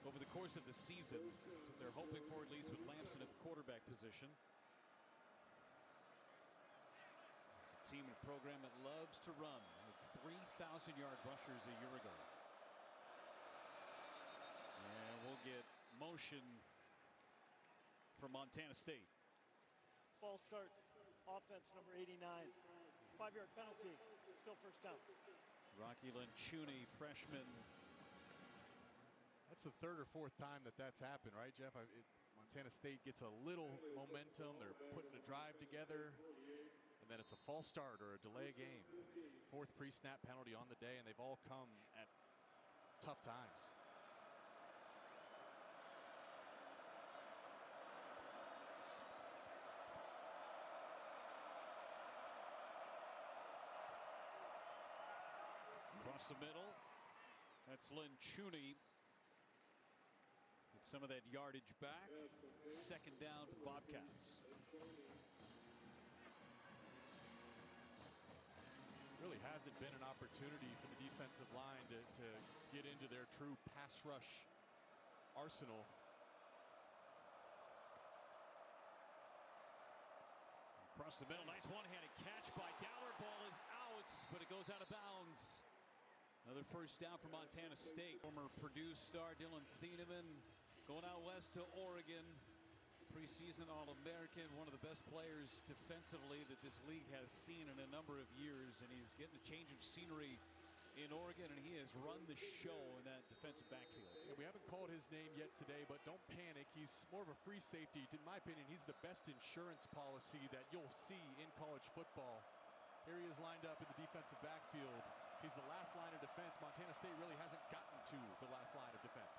over the course of the season. That's what they're hoping for, at least with Lamson at the quarterback position. It's a team and a program that loves to run, with 3,000-yard rushers a year ago. And we'll get motion from Montana State. False start, offense number 89. 5-yard penalty, still first down. Rocky Lencioni, freshman. That's the 3rd or 4th time that's happened, right, Jeff? Montana State gets a little momentum. They're putting a drive together, and then it's a false start or a delay of game. 4th pre-snap penalty on the day, and they've all come at tough times. Across the middle, that's Lencioni. Get some of that yardage back. Second down for the Bobcats. Really hasn't been an opportunity for the defensive line to get into their true pass rush arsenal. Across the middle, nice one-handed catch by Dowler. Ball is out, but it goes out of bounds. Another first down for Montana State. Former Purdue star Dylan Thieneman going out west to Oregon. Preseason All-American, one of the best players defensively that this league has seen in a number of years, and he's getting a change of scenery in Oregon, and he has run the show in that defensive backfield. Yeah, we haven't called his name yet today, but don't panic. He's more of a free safety. In my opinion, he's the best insurance policy that you'll see in college football. Here he is lined up in the defensive backfield. He's the last line of defense. Montana State really hasn't gotten to the last line of defense.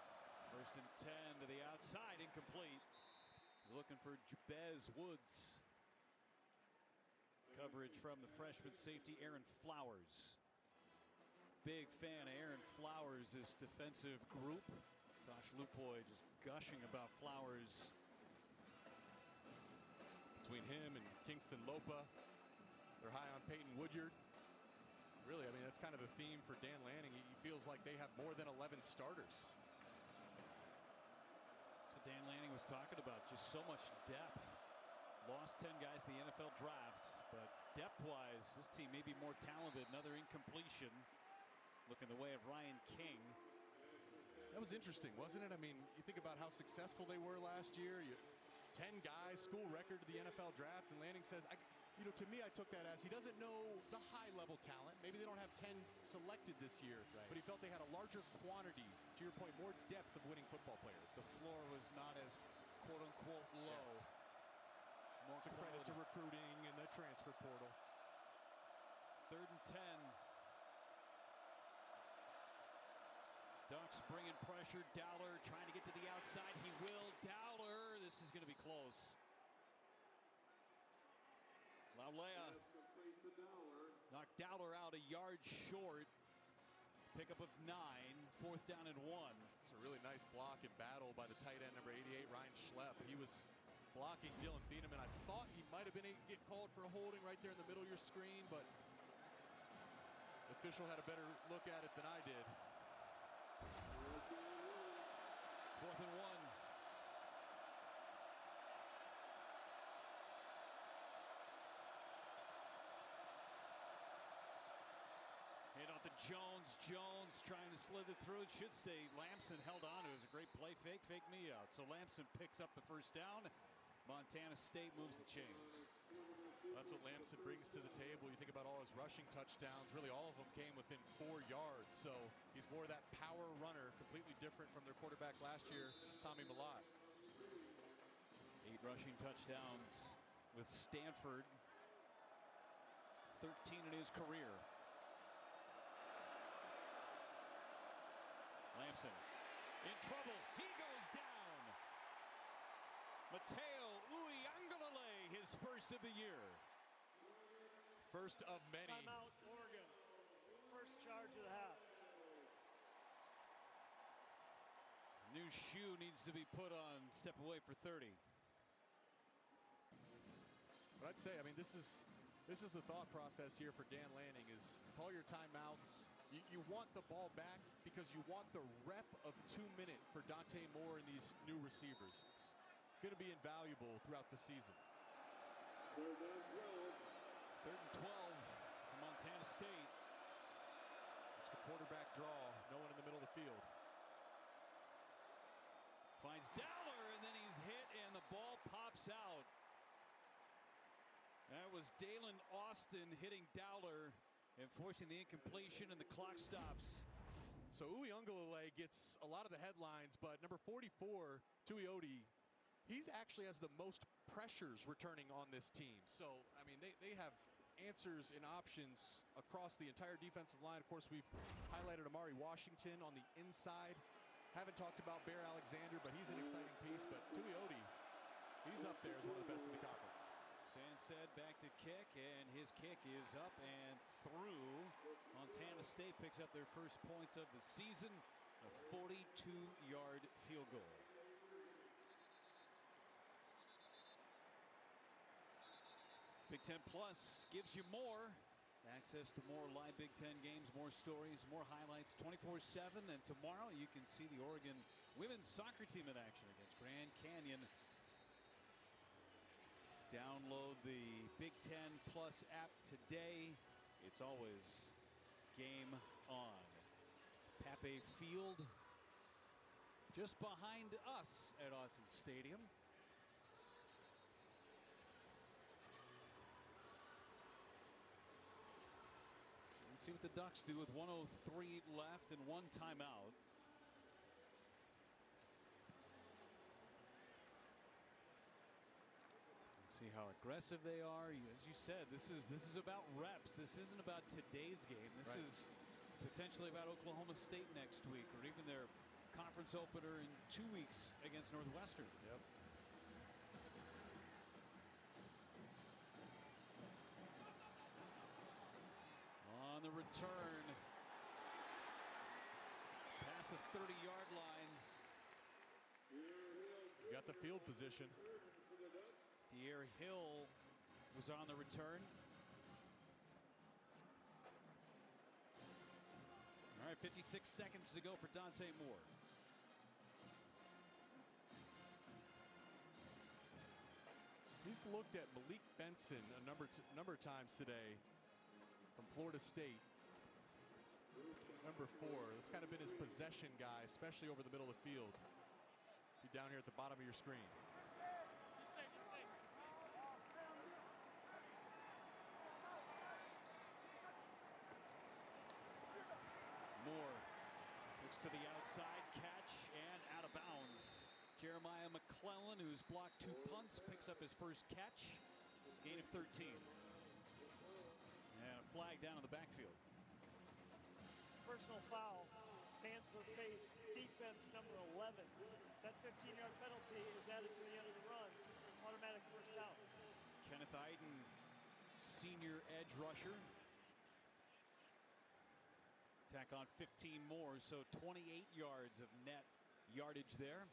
First and 10 to the outside, incomplete. Looking for Jabez Woods. Coverage from the freshman safety Aaron Flowers. Big fan of Aaron Flowers' defensive group. Tosh Lupoy just gushing about Flowers. Between him and Kingston Lopa, they're high on Peyton Woodyard. Really, I mean, that's kind of the theme for Dan Lanning. He feels like they have more than 11 starters. What Dan Lanning was talking about, just so much depth. Lost 10 guys in the NFL draft, but depth-wise, this team may be more talented. Another incompletion. Looking the way of Ryan King. That was interesting, wasn't it? I mean, you think about how successful they were last year. 10 guys, school record to the NFL draft, and Lanning says, to me, I took that as he doesn't know the high-level talent. Maybe they don't have 10 selected this year, right, but he felt they had a larger quantity, to your point, more depth of winning football players. The floor was not as quote-unquote low. Yes. More it's a credit to recruiting and the transfer portal. 3rd and 10. Ducks bringing pressure. Dowler trying to get to the outside. He will. Dowler. This is going to be close. Laulea knocked Dowler out a yard short. Pickup of 9. 4th down and 1. It's a really nice block and battle by the tight end, number 88, Ryan Schlepp. He was blocking Dylan Thieneman. I thought he might have been able to get called for a holding right there in the middle of your screen, but the official had a better look at it than I did. 4th and 1. Hand off to Jones. Jones trying to slither through. It should stay. Lamson held on. It was a great play. Fake me out. So Lamson picks up the 1st down. Montana State moves the chains. That's what Lamson brings to the table. You think about all his rushing touchdowns. Really, all of them came within 4 yards. So he's more that power runner, completely different from their quarterback last year, Tommy Millott. 8 rushing touchdowns with Stanford. 13 in his career. Lamson in trouble. He goes down. Mateo Uiagalelei, his first of the year. First of many. Timeout, Oregon. First charge of the half. New shoe needs to be put on. Step away for 30. But I'd say, I mean, this is the thought process here for Dan Lanning is call your timeouts. You want the ball back because you want the rep of 2 minute for Dante Moore and these new receivers. It's going to be invaluable throughout the season. 3rd and 12 for Montana State. It's the quarterback draw. No one in the middle of the field. Finds Dowler, and then he's hit, and the ball pops out. That was Dalen Austin hitting Dowler and forcing the incompletion, and the clock stops. So Uiagalelei gets a lot of the headlines, but number 44, Tuioti, he's actually has the most pressures returning on this team. So, I mean, they have answers and options across the entire defensive line. Of course, we've highlighted Amari Washington on the inside. Haven't talked about Bear Alexander, but he's an exciting piece. But Tuioti, he's up there as one of the best in the conference. Sansed back to kick, and his kick is up and through. Montana State picks up their first points of the season, a 42-yard field goal. Big Ten Plus gives you more. Access to more live Big Ten games, more stories, more highlights 24/7. And tomorrow you can see the Oregon women's soccer team in action against Grand Canyon. Download the Big Ten Plus app today. It's always game on. Pape Field just behind us at Autzen Stadium. Let's see what the Ducks do with 1:03 left and 1 timeout. See how aggressive they are. As you said, this is about reps. This isn't about today's game. This is potentially about Oklahoma State next week, or even their conference opener in 2 weeks against Northwestern. Yep. On the return, past the 30-yard line. You got the field position. De'Aaron Hill was on the return. All right, 56 seconds to go for Dante Moore. He's looked at Malik Benson a number of times today from Florida State. Number 4. That's kind of been his possession guy, especially over the middle of the field. Be down here at the bottom of your screen. Moore looks to the outside, catch, and out of bounds. Jeremiah McClellan, who's blocked 2 punts, picks up his first catch. Gain of 13. And a flag down in the backfield. Personal foul Hands to the face, defense number 11. That 15-yard penalty is added to the end of the run. Automatic first out. Kenneth Iden, senior edge rusher. Tack on 15 more, so 28 yards of net yardage there.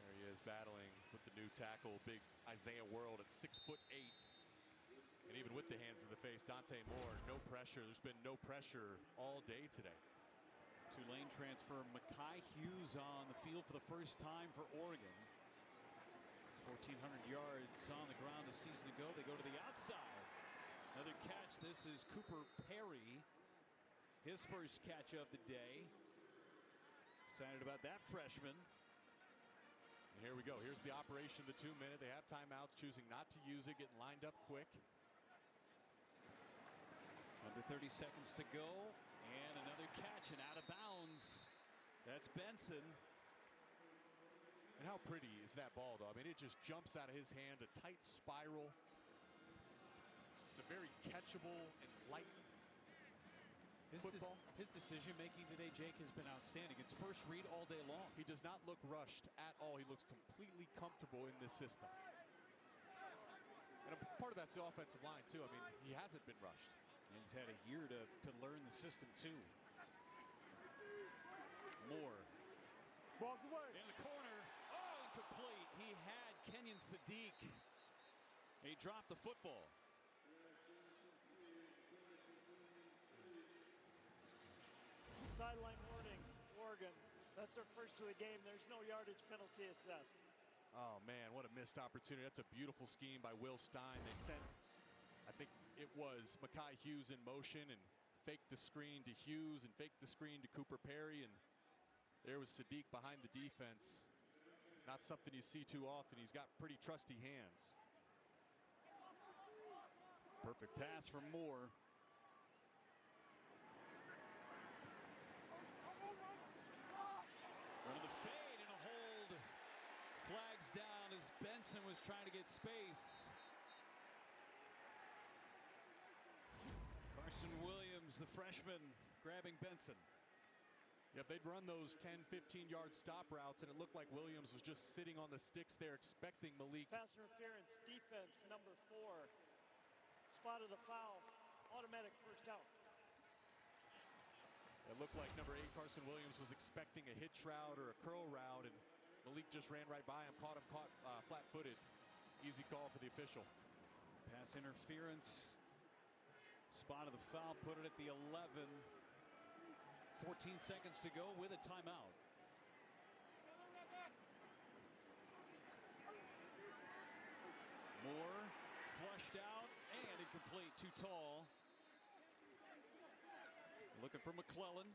There he is battling with the new tackle, big Isaiah World at 6'8". And even with the hands in the face, Dante Moore, no pressure. There's been no pressure all day today. Tulane transfer Mekhi Hughes on the field for the first time for Oregon. 1,400 yards on the ground a season ago. They go to the outside. Another catch. This is Cooper Perry. His first catch of the day. Excited about that freshman. And here we go. Here's the operation, the 2-minute. They have timeouts, choosing not to use it, getting lined up quick. Under 30 seconds to go. And another catch and out of bounds. That's Benson. And how pretty is that ball, though? I mean, it just jumps out of his hand, a tight spiral. It's a very catchable and light football. His decision-making today, Jake, has been outstanding. It's first read all day long. He does not look rushed at all. He looks completely comfortable in this system. And a part of that's the offensive line, too. I mean, he hasn't been rushed. And he's had a year to learn the system, too. Moore. Ball's away. In the corner. Oh, incomplete. He had Kenyon Sadiq. He dropped the football. Sideline warning, Oregon. That's our first of the game. There's no yardage penalty assessed. Oh, man, what a missed opportunity. That's a beautiful scheme by Will Stein. They sent, I think it was Mekhi Hughes in motion and faked the screen to Hughes and faked the screen to Cooper Perry. And there was Sadiq behind the defense. Not something you see too often. He's got pretty trusty hands. Perfect pass from Moore. Run of the fade and a hold. Flags down as Benson was trying to get space. Carson Williams, the freshman, grabbing Benson. Yep, they'd run those 10, 15-yard stop routes, and it looked like Williams was just sitting on the sticks there expecting Malik. Pass interference, defense number 4. Spotted the foul. Automatic first out. It looked like number 8, Carson Williams, was expecting a hitch route or a curl route, and Malik just ran right by him, caught flat-footed. Easy call for the official. Pass interference. Spot of the foul, put it at the 11. 14 seconds to go with a timeout. Moore flushed out and incomplete, too tall. Looking for McClellan.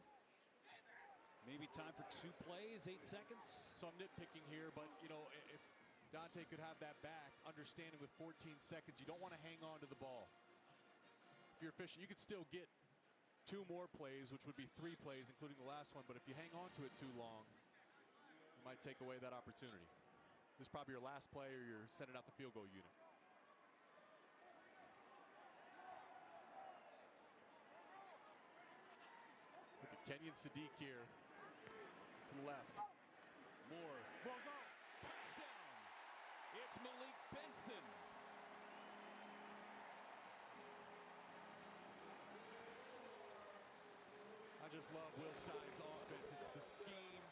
Maybe time for 2 plays, 8 seconds. So I'm nitpicking here, but, you know, if Dante could have that back, understanding with 14 seconds, you don't want to hang on to the ball. If you're efficient, you could still get 2 more plays, which would be 3 plays, including the last one. But if you hang on to it too long, you might take away that opportunity. This is probably your last play, or you're sending out the field goal unit. Look at Kenyon Sadiq here to the left. Moore. Touchdown. It's Malik Benson. I just love Will Stein's offense. It's the scheme.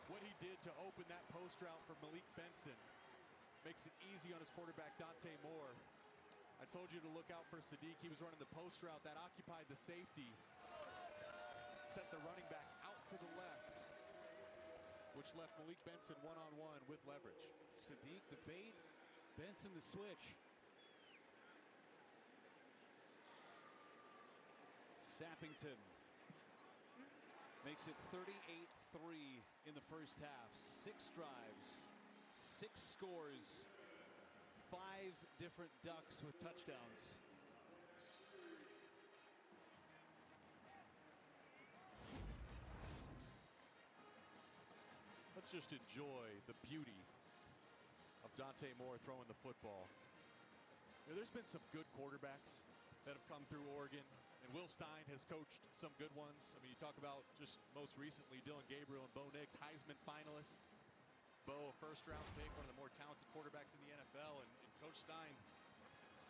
What he did to open that post route for Malik Benson makes it easy on his quarterback, Dante Moore. I told you to look out for Sadiq. He was running the post route that occupied the safety. Sent the running back out to the left, which left Malik Benson one-on-one with leverage. Sadiq the bait, Benson the switch. Sappington makes it 38-3 in the first half. 6 drives, 6 scores, 5 different Ducks with touchdowns. Let's just enjoy the beauty of Dante Moore throwing the football. You know, there's been some good quarterbacks that have come through Oregon. And Will Stein has coached some good ones. I mean, you talk about just most recently Dylan Gabriel and Bo Nix, Heisman finalists. Bo, a first-round pick, one of the more talented quarterbacks in the NFL. And Coach Stein,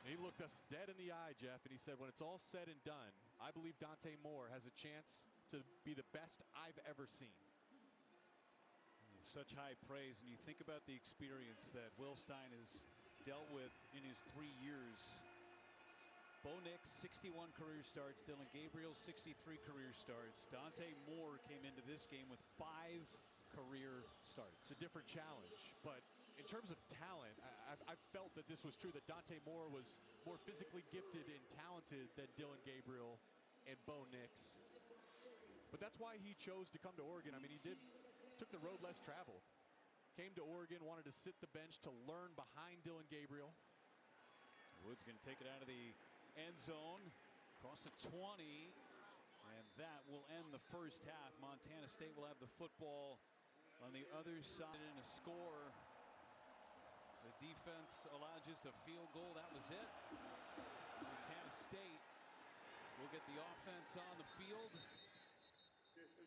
he looked us dead in the eye, Jeff, and he said, when it's all said and done, I believe Dante Moore has a chance to be the best I've ever seen. Such high praise, and you think about the experience that Will Stein has dealt with in his 3 years. Bo Nix, 61 career starts. Dylan Gabriel, 63 career starts. Dante Moore came into this game with 5 career starts. It's a different challenge, but in terms of talent, I felt that this was true, that Dante Moore was more physically gifted and talented than Dylan Gabriel and Bo Nix. But that's why he chose to come to Oregon. I mean, took the road less traveled. Came to Oregon, wanted to sit the bench to learn behind Dylan Gabriel. Woods going to take it out of the end zone, across the 20, and that will end the first half. Montana State will have the football on the other side in a score. The defense allowed just a field goal. That was it. Montana State will get the offense on the field.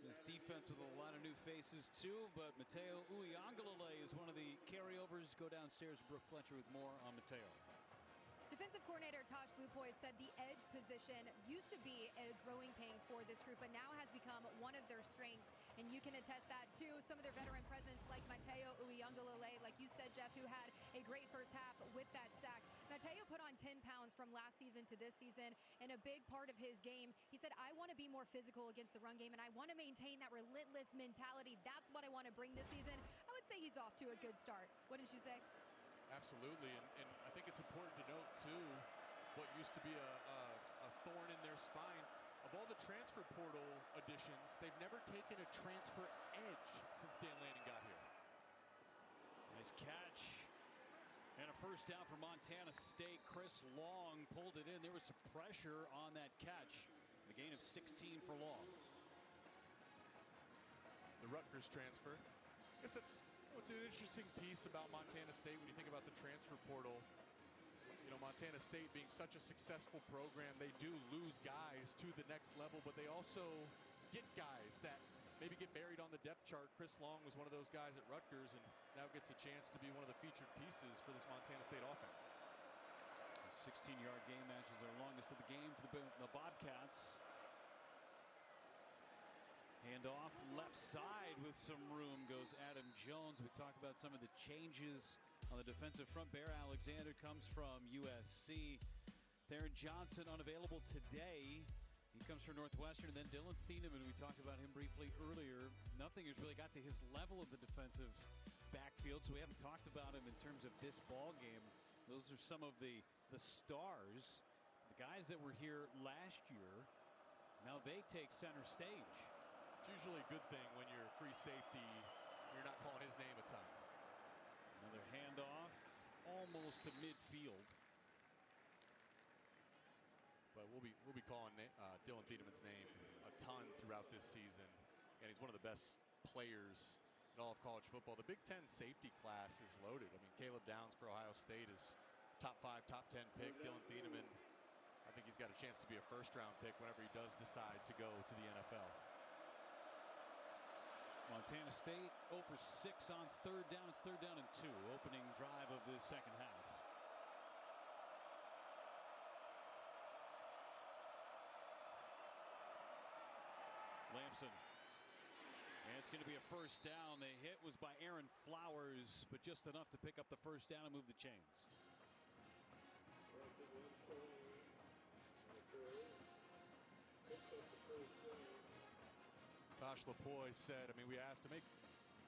This defense with a lot of new faces too, but Mateo Uiagalelei is one of the carryovers. Go downstairs, Brooke Fletcher with more on Mateo. Defensive coordinator Tosh Lupoy said the edge position used to be a growing pain for this group, but now has become one of their strengths. And you can attest that too. Some of their veteran presence like Mateo Uiagalelei, like you said, Jeff, who had a great first half with that sack. Mateo put on 10 pounds from last season to this season, and a big part of his game, he said, I want to be more physical against the run game, and I want to maintain that relentless mentality. That's what I want to bring this season. I would say he's off to a good start. Wouldn't you say? Absolutely, and I think it's important to note, too, what used to be a thorn in their spine. Of all the transfer portal additions, they've never taken a transfer edge since Dan Lanning got here. Nice catch. And a first down for Montana State. Chris Long pulled it in. There was some pressure on that catch. The gain of 16 for Long. The Rutgers transfer. I guess that's what's an interesting piece about Montana State when you think about the transfer portal. You know, Montana State being such a successful program, they do lose guys to the next level, but they also get guys that maybe get buried on the depth chart. Chris Long was one of those guys at Rutgers and now gets a chance to be one of the featured pieces for this Montana State offense. 16-yard game match is their longest of the game for the Bobcats. Handoff left side with some room goes Adam Jones. We talked about some of the changes on the defensive front. Bear Alexander comes from USC. Theron Johnson unavailable today. He comes from Northwestern. And then Dylan Thieneman, we talked about him briefly earlier. Nothing has really got to his level of the defensive backfield, so we haven't talked about him in terms of this ball game. Those are some of the stars, the guys that were here last year. Now they take center stage. It's usually a good thing when you're free safety, you're not calling his name a ton. Another handoff, almost to midfield. But we'll be calling Dylan Thieneman's name a ton throughout this season, and he's one of the best players in all of college football. The Big Ten safety class is loaded. I mean, Caleb Downs for Ohio State is top 5, top 10 pick. Dylan Thieneman, I think he's got a chance to be a first-round pick whenever he does decide to go to the NFL. Montana State 0 for 6 on third down. It's 3rd down and 2. Opening drive of the second half. Lamson. And it's going to be a first down. The hit was by Aaron Flowers, but just enough to pick up the first down and move the chains. Tosh Lupoy said, I mean, we asked him, hey,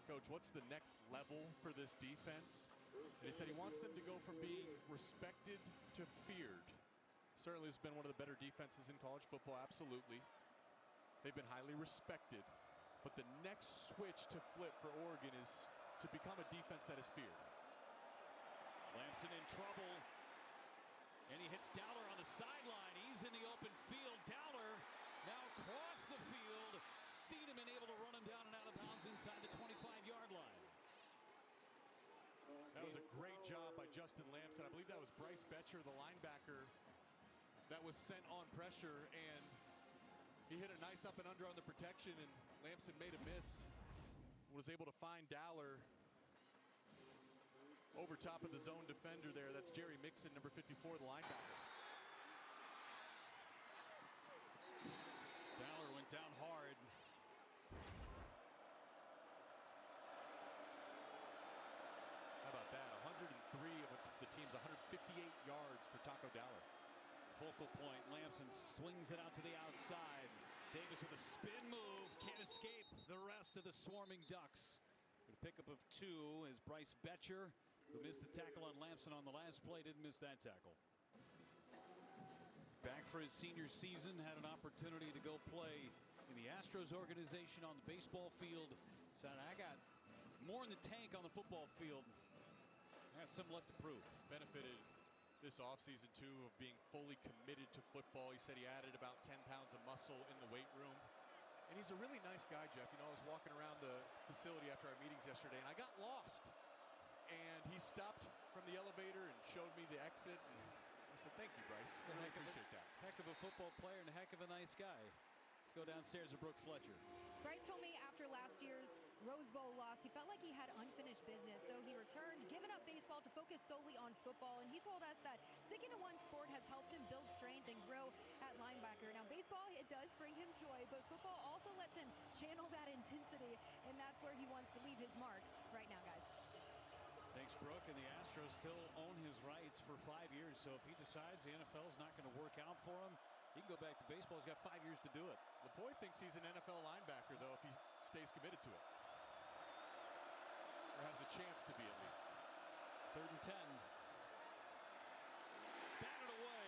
Coach, what's the next level for this defense? And he said he wants them to go from being respected to feared. Certainly has been one of the better defenses in college football, absolutely. They've been highly respected. But the next switch to flip for Oregon is to become a defense that is feared. Lamson in trouble. And he hits Dowler on the sideline. He's in the open field. Dowler now across the field. Thieneman able to run him down and out of bounds inside the 25-yard line. That was a great job by Justin Lamson. I believe that was Bryce Betcher, the linebacker, that was sent on pressure, and he hit a nice up and under on the protection, and Lamson made a miss. Was able to find Dowler over top of the zone defender there. That's Jerry Mixon, number 54, the linebacker. Dowler went down hard. How about that? 103 of the team's 158 yards for Taco Dowler. Focal point. Lamson swings it out to the outside. Davis with a spin move. Can't escape the rest of the swarming Ducks. The pickup of 2 is Bryce Betcher, who missed the tackle on Lamson on the last play. Didn't miss that tackle. Back for his senior season. Had an opportunity to go play in the Astros organization on the baseball field. Said, I got more in the tank on the football field. I got some left to prove. Benefited this offseason, too, of being fully committed to football. He said he added about 10 pounds of muscle in the weight room. And he's a really nice guy, Jeff. You know, I was walking around the facility after our meetings yesterday, and I got lost. And he stopped from the elevator and showed me the exit. And I said, thank you, Bryce. I really appreciate that. Heck of a football player and a heck of a nice guy. Let's go downstairs to Brooke Fletcher. Bryce told me after last year's Rose Bowl loss, he felt like he had unfinished business, so he returned, giving up baseball to focus solely on football, and he told us that sticking to one sport has helped him build strength and grow at linebacker. Now, baseball, it does bring him joy, but football also lets him channel that intensity, and that's where he wants to leave his mark right now, guys. Thanks, Brooke, and the Astros still own his rights for 5 years, so if he decides the NFL is not going to work out for him, he can go back to baseball. He's got 5 years to do it. The boy thinks he's an NFL linebacker, though, if he stays committed to it. Or has a chance to be, at least. 3rd and 10. Batted away.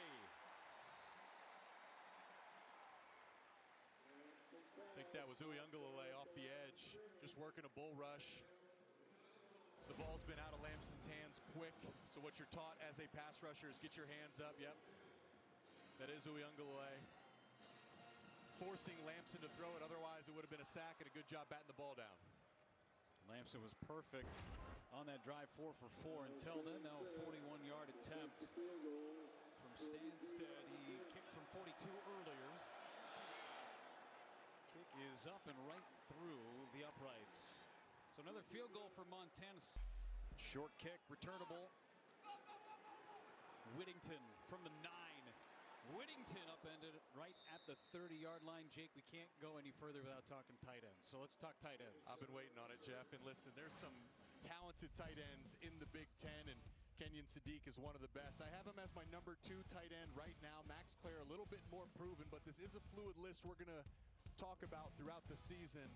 I think that was Uyunglele off the edge, just working a bull rush. The ball's been out of Lamson's hands quick, so what you're taught as a pass rusher is get your hands up. Yep, that is Uyunglele. Forcing Lamson to throw it, otherwise it would have been a sack, and a good job batting the ball down. Lamson was perfect on that drive, 4 for 4 until then. Now a 41-yard attempt from Stanstead. He kicked from 42 earlier. Kick is up and right through the uprights. So another field goal for Montana. Short kick, returnable. Whittington from the 9. Whittington upended right at the 30-yard line. Jake, we can't go any further without talking tight ends. So let's talk tight ends. I've been waiting on it, Jeff. And listen, there's some talented tight ends in the Big Ten, and Kenyon Sadiq is one of the best. I have him as my number 2 tight end right now. Max Clare a little bit more proven, but this is a fluid list we're going to talk about throughout the season.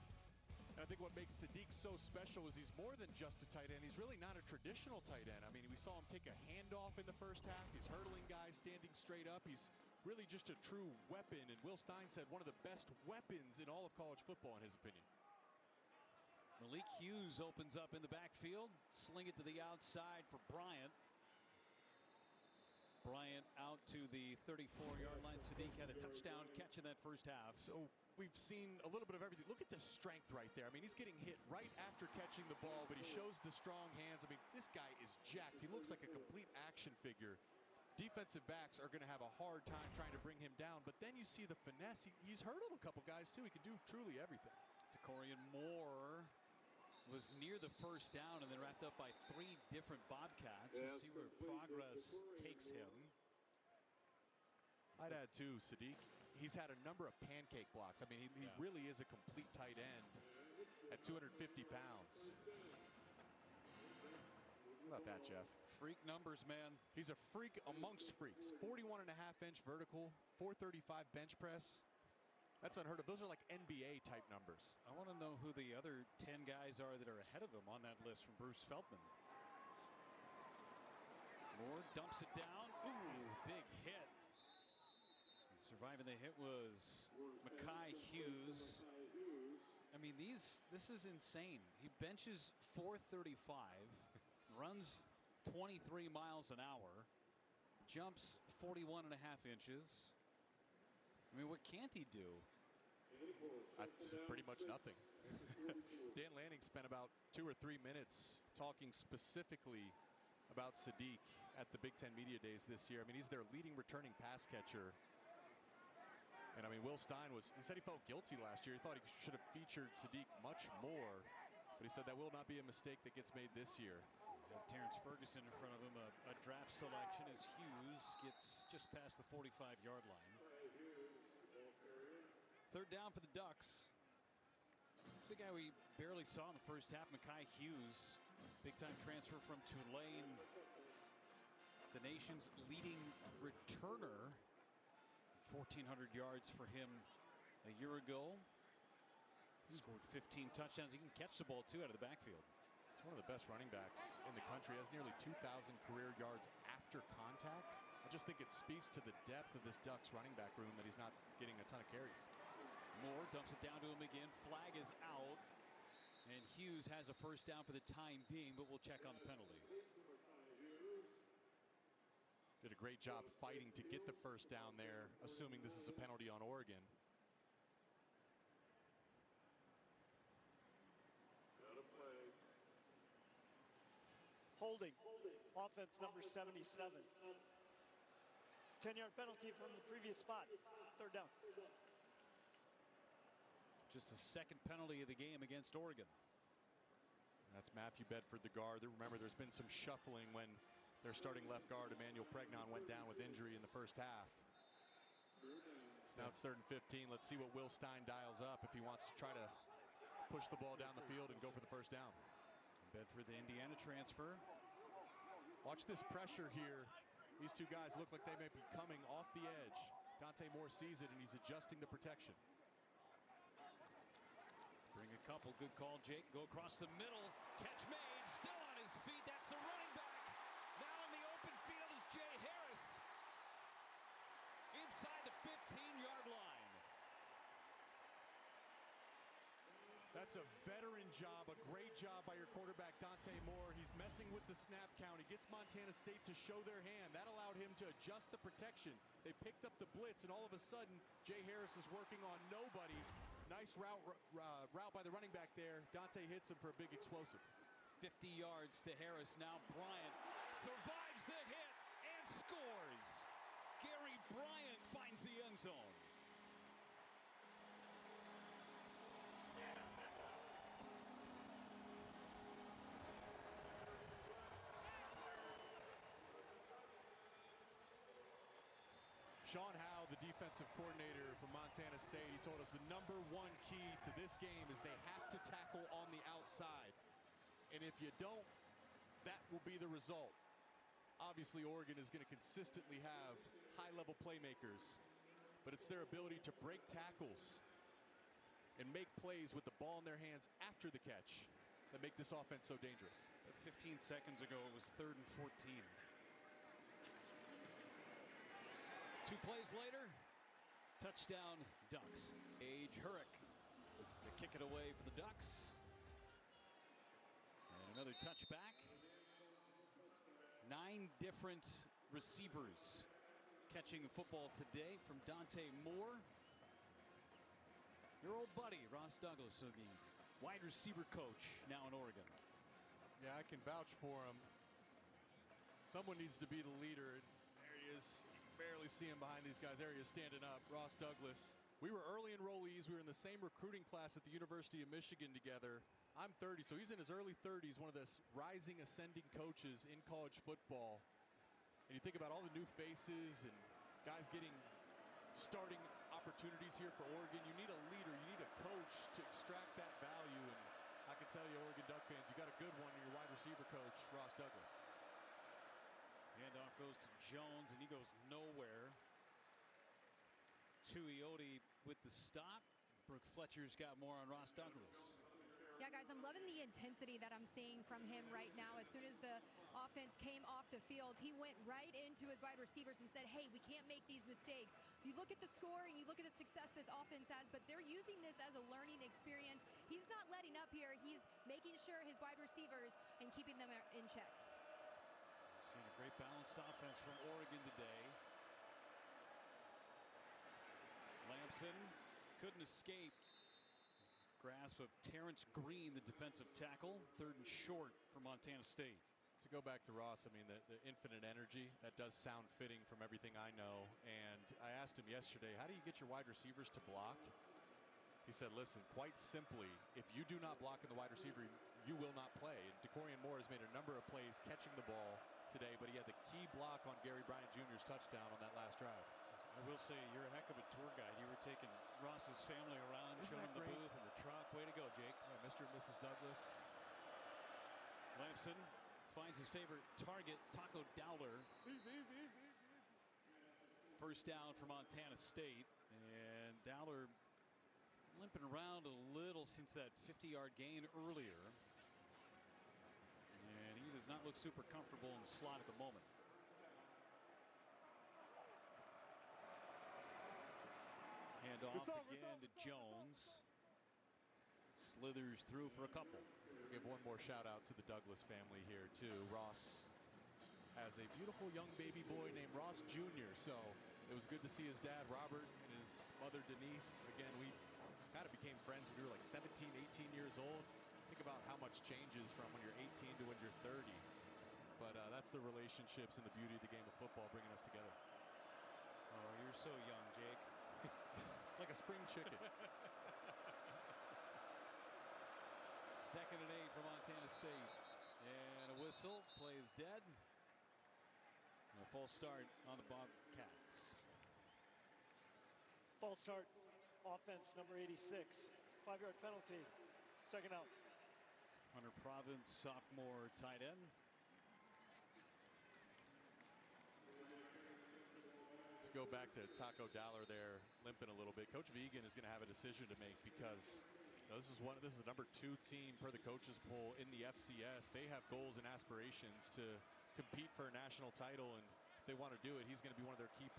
And I think what makes Sadiq so special is he's more than just a tight end. He's really not a traditional tight end. I mean, we saw him take a handoff in the first half. He's hurdling guys, standing straight up. He's really just a true weapon. And Will Stein said one of the best weapons in all of college football, in his opinion. Malik Hughes opens up in the backfield. Sling it to the outside for Bryant. Bryant out to the 34-yard line. Sadiq had a touchdown catch in that first half. So we've seen a little bit of everything. Look at the strength right there. I mean, he's getting hit right after catching the ball, but he shows the strong hands. I mean, this guy is jacked. He looks like a complete action figure. Defensive backs are going to have a hard time trying to bring him down, but then you see the finesse. He's hurdled a couple guys, too. He can do truly everything. Decorian Moore was near the first down and then wrapped up by 3 different Bobcats. We'll see where progress takes him. I'd add, too, Sadiq. He's had a number of pancake blocks. I mean, he really is a complete tight end at 250 pounds. How about that, Jeff? Freak numbers, man. He's a freak amongst freaks. 41.5-inch vertical, 435 bench press. That's unheard of. Those are like NBA-type numbers. I want to know who the other 10 guys are that are ahead of him on that list from Bruce Feldman. Moore dumps it down. Ooh, big hit. And surviving the hit was Mekhi Hughes. I mean, this is insane. He benches 435, runs 23 miles an hour, jumps 41.5 inches. I mean, what can't he do? Pretty much nothing. Dan Lanning spent about 2 or 3 minutes talking specifically about Sadiq at the Big Ten Media Days this year. I mean, he's their leading returning pass catcher. And I mean, Will Stein he said he felt guilty last year. He thought he should have featured Sadiq much more. But he said that will not be a mistake that gets made this year. Terrence Ferguson in front of him, a draft selection as Hughes gets just past the 45-yard line. Third down for the Ducks. It's a guy we barely saw in the first half, Mekhi Hughes. Big-time transfer from Tulane. The nation's leading returner. 1,400 yards for him a year ago. Scored 15 touchdowns. He can catch the ball, too, out of the backfield. He's one of the best running backs in the country. Has nearly 2,000 career yards after contact. I just think it speaks to the depth of this Ducks running back room that he's not getting a ton of carries. Moore dumps it down to him again. Flag is out. And Hughes has a first down for the time being, but we'll check on the penalty. Did a great job fighting to get the first down there, assuming this is a penalty on Oregon. Holding. Offense number 77. 10-yard penalty from the previous spot. Third down. Just the second penalty of the game against Oregon. That's Matthew Bedford, the guard. Remember, there's been some shuffling when their starting left guard, Emmanuel Pregnon, went down with injury in the first half. So now it's 3rd and 15. Let's see what Will Stein dials up if he wants to try to push the ball down the field and go for the first down. Bedford, the Indiana transfer. Watch this pressure here. These two guys look like they may be coming off the edge. Dante Moore sees it, and he's adjusting the protection. Bring a couple. Good call, Jake. Go across the middle. Catch made. Still on his feet. That's the running back. Now in the open field is Jay Harris. Inside the 15-yard line. That's a veteran job, a great job by your quarterback, Dante Moore. He's messing with the snap count. He gets Montana State to show their hand. That allowed him to adjust the protection. They picked up the blitz, and all of a sudden, Jay Harris is working on nobody. Nice route by the running back there. Dante hits him for a big explosive. 50 yards to Harris. Now Bryant survives the hit and scores. Gary Bryant finds the end zone. Sean Howe, the defensive coordinator for Montana State, he told us the #1 key to this game is they have to tackle on the outside. And if you don't, that will be the result. Obviously, Oregon is going to consistently have high-level playmakers, but it's their ability to break tackles and make plays with the ball in their hands after the catch that make this offense so dangerous. 15 seconds ago, it was 3rd and 14. 2 plays later, touchdown Ducks. Age Hurrick to kick it away for the Ducks. And another touchback. 9 different receivers catching the football today from Dante Moore. Your old buddy, Ross Douglas, the wide receiver coach now in Oregon. Yeah, I can vouch for him. Someone needs to be the leader. There he is. Barely see him behind these guys. There he is standing up. Ross Douglas. We were early enrollees. We were in the same recruiting class at the University of Michigan together. I'm 30, so he's in his early 30s, one of the rising, ascending coaches in college football. And you think about all the new faces and guys getting starting opportunities here for Oregon. You need a leader. You need a coach to extract that value. And I can tell you, Oregon Duck fans, you got a good one in your wide receiver coach, Ross Douglas. Handoff goes to Jones, and he goes nowhere. Tuioti with the stop. Brooke Fletcher's got more on Ross Douglas. Yeah, guys, I'm loving the intensity that I'm seeing from him right now. As soon as the offense came off the field, he went right into his wide receivers and said, hey, we can't make these mistakes. You look at the score and you look at the success this offense has, but they're using this as a learning experience. He's not letting up here. He's making sure his wide receivers and keeping them in check. Seeing a great balanced offense from Oregon today. Lamson couldn't escape. Grasp of Terrence Green, the defensive tackle. 3rd and short for Montana State. To go back to Ross, I mean, the infinite energy, that does sound fitting from everything I know. And I asked him yesterday, how do you get your wide receivers to block? He said, listen, quite simply, if you do not block in the wide receiver, you will not play. And DeCorian Moore has made a number of plays catching the ball today, but he had the key block on Gary Bryant Jr.'s touchdown on that last drive. I will say, you're a heck of a tour guide. You were taking Ross's family around, showing the booth and the truck. Way to go, Jake. Yeah, Mr. and Mrs. Douglas. Lampson finds his favorite target, Taco Dowler. First down for Montana State. And Dowler limping around a little since that 50-yard gain earlier. And he does not look super comfortable in the slot at the moment. Hand off again to Jones. Slithers through for a couple. We'll give one more shout out to the Douglas family here too. Ross has a beautiful young baby boy named Ross Jr. So it was good to see his dad Robert and his mother Denise. Again, we kind of became friends when we were like 17, 18 years old. Think about how much changes from when you're 18 to when you're 30. But that's the relationships and the beauty of the game of football bringing us together. Oh, you're so young, Jake. Like a spring chicken. Second and 8 for Montana State. And a whistle. Play is dead. And a false start on the Bobcats. False start. Offense number 86. 5-yard penalty. Second out. Hunter Province, sophomore tight end. Let's go back to Taco Dowler there, limping a little bit. Coach Vigen is going to have a decision to make because this is the number 2 team per the coaches poll in the FCS. They have goals and aspirations to compete for a national title, and if they want to do it, he's going to be one of their key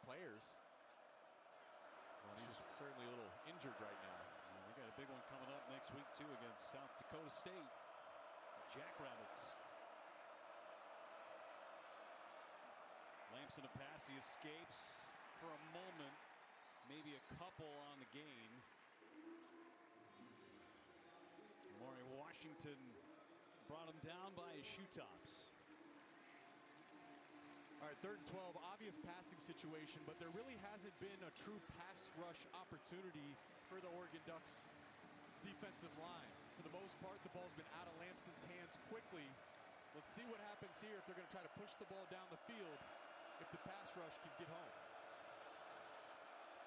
players. Well, he's certainly a little injured right now. We got a big one coming up next week too against South Dakota State. Jackrabbits. Lampson a pass, he escapes for a moment, maybe a couple on the gain. Maury Washington brought him down by his shoe tops. All right, 3rd and 12, obvious passing situation, but there really hasn't been a true pass rush opportunity for the Oregon Ducks defensive line. For the most part, the ball's been out of Lampson's hands quickly. Let's see what happens here if they're going to try to push the ball down the field, if the pass rush can get home.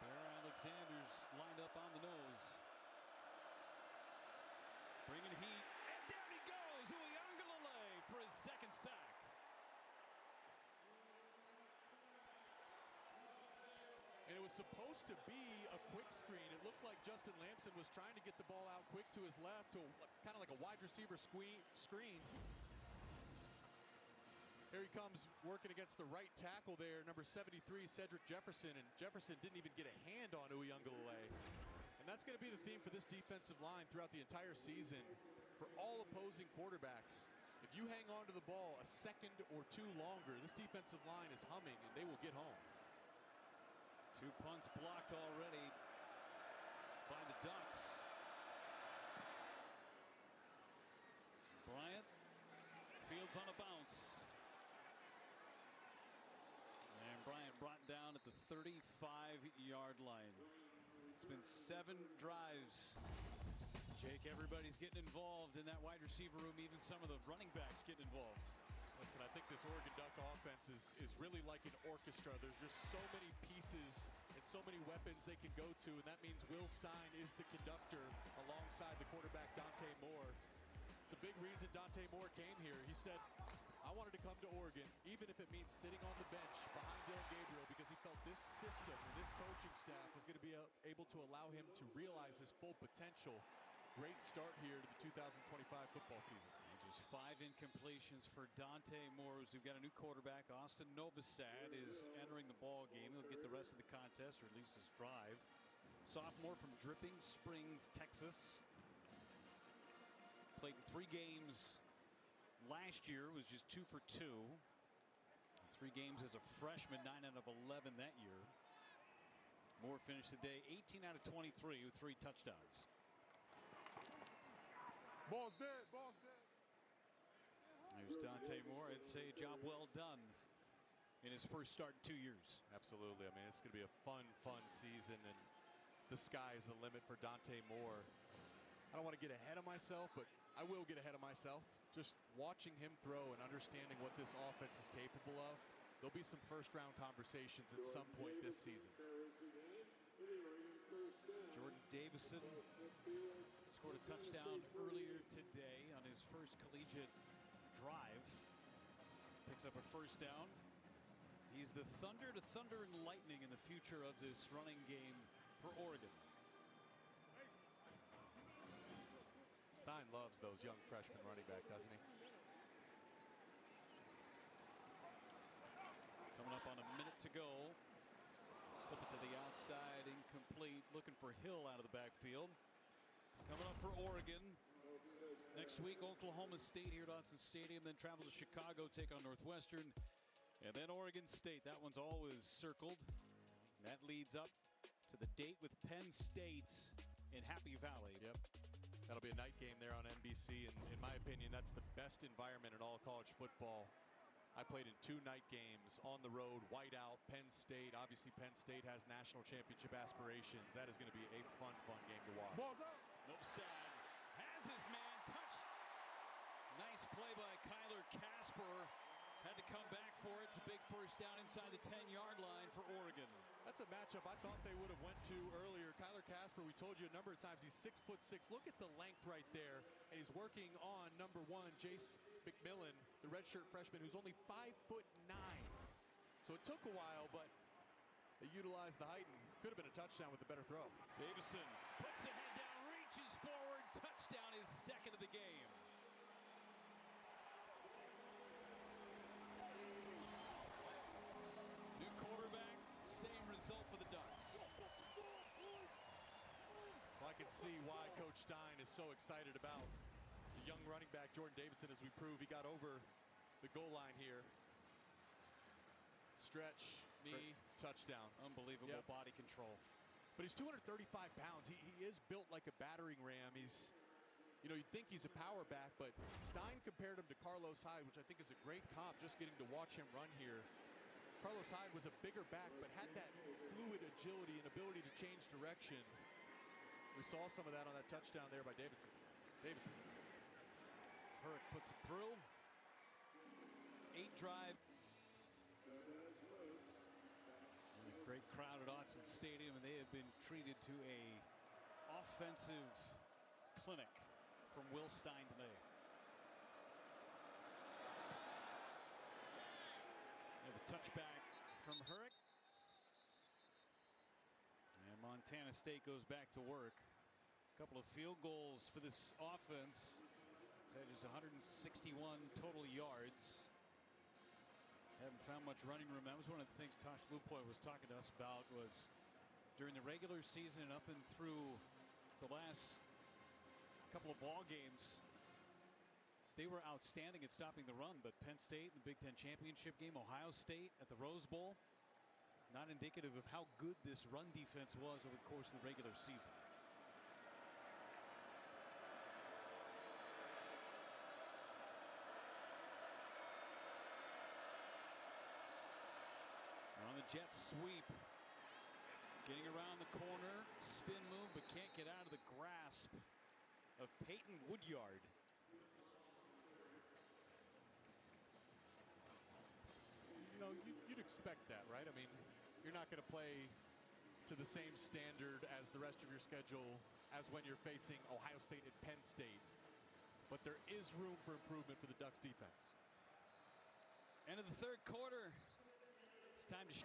Bear Alexander's lined up on the nose. Bringing heat, and down he goes, Uiagalelei for his second sack. And it was supposed to be a quick screen. It looked like Justin Lampson was trying to get the ball out quick to his left, to kind of like a wide receiver screen. Here he comes working against the right tackle there, number 73, Cedric Jefferson, and Jefferson didn't even get a hand on Uiagalelei. And that's going to be the theme for this defensive line throughout the entire season for all opposing quarterbacks. If you hang on to the ball a second or two longer, this defensive line is humming and they will get home. 2 punts blocked already by the Ducks. Bryant, Fields on a bounce. And Bryant brought down at the 35-yard line. It's been 7 drives. Jake, everybody's getting involved in that wide receiver room. Even some of the running backs getting involved. Listen, I think this Oregon Duck offense is really like an orchestra. There's just so many pieces and so many weapons they can go to, and that means Will Stein is the conductor alongside the quarterback Dante Moore. It's a big reason Dante Moore came here. He said, I wanted to come to Oregon, even if it means sitting on the bench behind Dylan Gabriel, because he felt this system and this coaching staff was going to be able to allow him to realize his full potential. Great start here to the 2025 football season. And just 5 incompletions for Dante Moore. We've got a new quarterback. Austin Novosad is entering the ball game. He'll get the rest of the contest, or at least his drive. Sophomore from Dripping Springs, Texas. Played in 3 games last year, was just 2 for 2. 3 games as a freshman, 9 out of 11 that year. Moore finished the day 18 out of 23 with 3 touchdowns. Ball's dead, ball's dead. He Here's Dante Moore. I'd say job well done in his first start in 2 years. Absolutely. I mean, it's going to be a fun season, and the sky is the limit for Dante Moore. I don't want to get ahead of myself, but I will get ahead of myself. Just watching him throw and understanding what this offense is capable of, there'll be some first-round conversations at some point this season. Jordan Davison scored a touchdown earlier today on his first collegiate drive. Picks up a first down. He's the thunder to thunder and lightning in the future of this running game for Oregon. Stein loves those young freshman running back, doesn't he? Coming up on a minute to go. Slip it to the outside, incomplete. Looking for Hill out of the backfield. Coming up for Oregon. Next week, Oklahoma State here at Autzen Stadium. Then travel to Chicago, take on Northwestern. And then Oregon State. That one's always circled. And that leads up to the date with Penn State in Happy Valley. Yep. That'll be a night game there on NBC, and in my opinion, that's the best environment in all college football. I played in 2 night games on the road, whiteout, Penn State. Obviously, Penn State has national championship aspirations. That is going to be a fun game to watch. Nosad has his man touched. Nice play by Kyler Casper. Had to come back for it. It's a big first down inside the 10-yard line for Oregon. That's a matchup I thought they would have went to earlier. Kyler Casper, we told you a number of times, he's 6'6". Look at the length right there. And he's working on number 1, Jace McMillan, the redshirt freshman, who's only 5'9". So it took a while, but they utilized the height and could have been a touchdown with a better throw. Davison puts the head down, reaches forward. Touchdown, his second of the game. New quarterback, same result for the Ducks. Well, I can see why Coach Stein is so excited about the young running back, Jordan Davison, as we prove he got over the goal line here. Stretch, knee, touchdown. Unbelievable body control. But he's 235 pounds. He is built like a battering ram. He's, you'd think he's a power back, but Stein compared him to Carlos Hyde, which I think is a great comp, just getting to watch him run here. Carlos Hyde was a bigger back, but had that fluid agility and ability to change direction. We saw some of that on that touchdown there by Davison. Hurrick puts it through. 8 drive. And a great crowd at Autzen Stadium, and they have been treated to a offensive clinic from Will Stein today. And the touchback from Hurrick. And Montana State goes back to work. A couple of field goals for this offense. That is 161 total yards. Haven't found much running room. That was one of the things Tosh Lupoy was talking to us about, was during the regular season and up and through the last couple of ball games, they were outstanding at stopping the run. But Penn State in the Big Ten championship game, Ohio State at the Rose Bowl, not indicative of how good this run defense was over the course of the regular season. On the jet sweep, getting around the corner, spin move, but can't get out of the grasp of Peyton Woodyard. You'd expect that, right? I mean, you're not going to play to the same standard as the rest of your schedule as when you're facing Ohio State and Penn State. But there is room for improvement for the Ducks defense. End of the third quarter. It's time to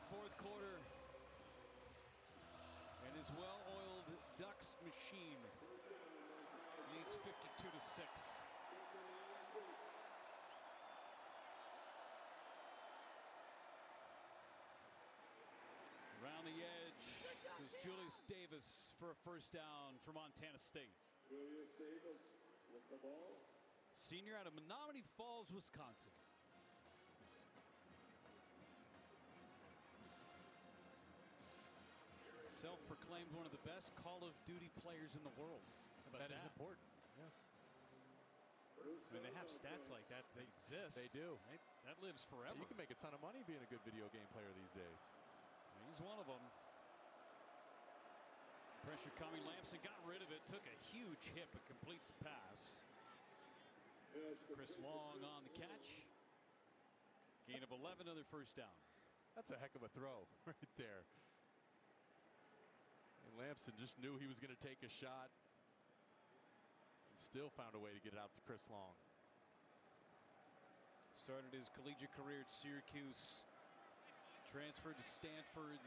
fourth quarter. And his well-oiled Ducks machine leads 52-6. Around the edge is Julius Davis for a first down for Montana State. Julius Davis with the ball. Senior out of Menominee Falls, Wisconsin. Self-proclaimed one of the best Call of Duty players in the world. How about That is important. Yes. I mean, they have stats like that. They exist. They do. Right? That lives forever. You can make a ton of money being a good video game player these days. He's one of them. Pressure coming. Lamson got rid of it. Took a huge hit, but completes the pass. Chris Long on the catch. Gain of 11, another first down. That's a heck of a throw right there. And Lamson just knew he was going to take a shot and still found a way to get it out to Chris Long. Started his collegiate career at Syracuse. Transferred to Stanford.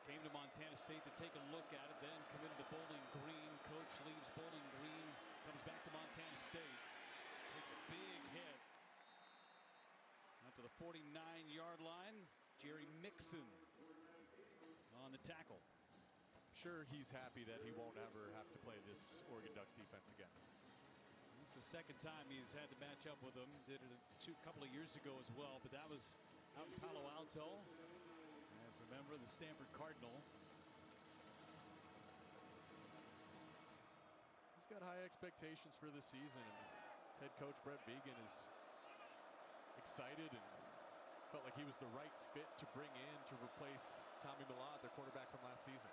Came to Montana State to take a look at it. Then committed to Bowling Green. Coach leaves Bowling Green. Comes back to Montana State. Takes a big hit. Out to the 49-yard line. Jerry Mixon on the tackle. I'm sure he's happy that he won't ever have to play this Oregon Ducks defense again. This is the second time he's had to match up with them. Did it a couple of years ago as well, but that was out in Palo Alto as a member of the Stanford Cardinal. He's got high expectations for this season, and head coach Brett Vigen is excited and felt like he was the right fit to bring in to replace Tommy Millard, their quarterback from last season.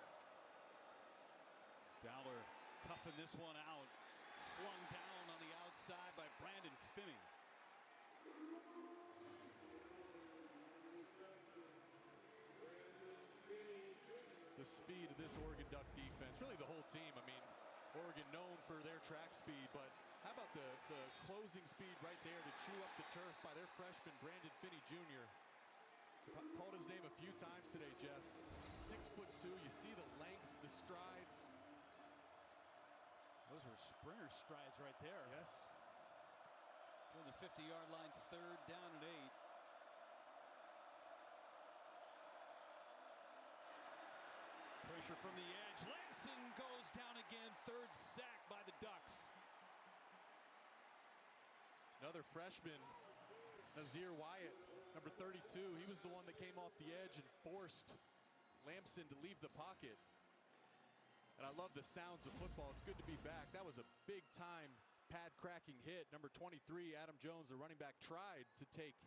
Dowler toughened this one out. Slung down on the outside by Brandon Finney. The speed of this Oregon Duck defense, really the whole team. I mean, Oregon known for their track speed, but how about the closing speed right there to chew up the turf by their freshman Brandon Finney Jr. I've called his name a few times today, Jeff. 6'2". You see the length, the strides. Those were sprinter strides right there. Yes. On the 50-yard line, third down and 8. Pressure from the edge. Lamson goes down again. Third sack by the Ducks. Another freshman, Nazir Wyatt, number 32. He was the one that came off the edge and forced Lamson to leave the pocket. And I love the sounds of football. It's good to be back. That was a big-time pad-cracking hit. Number 23, Adam Jones, the running back, tried to take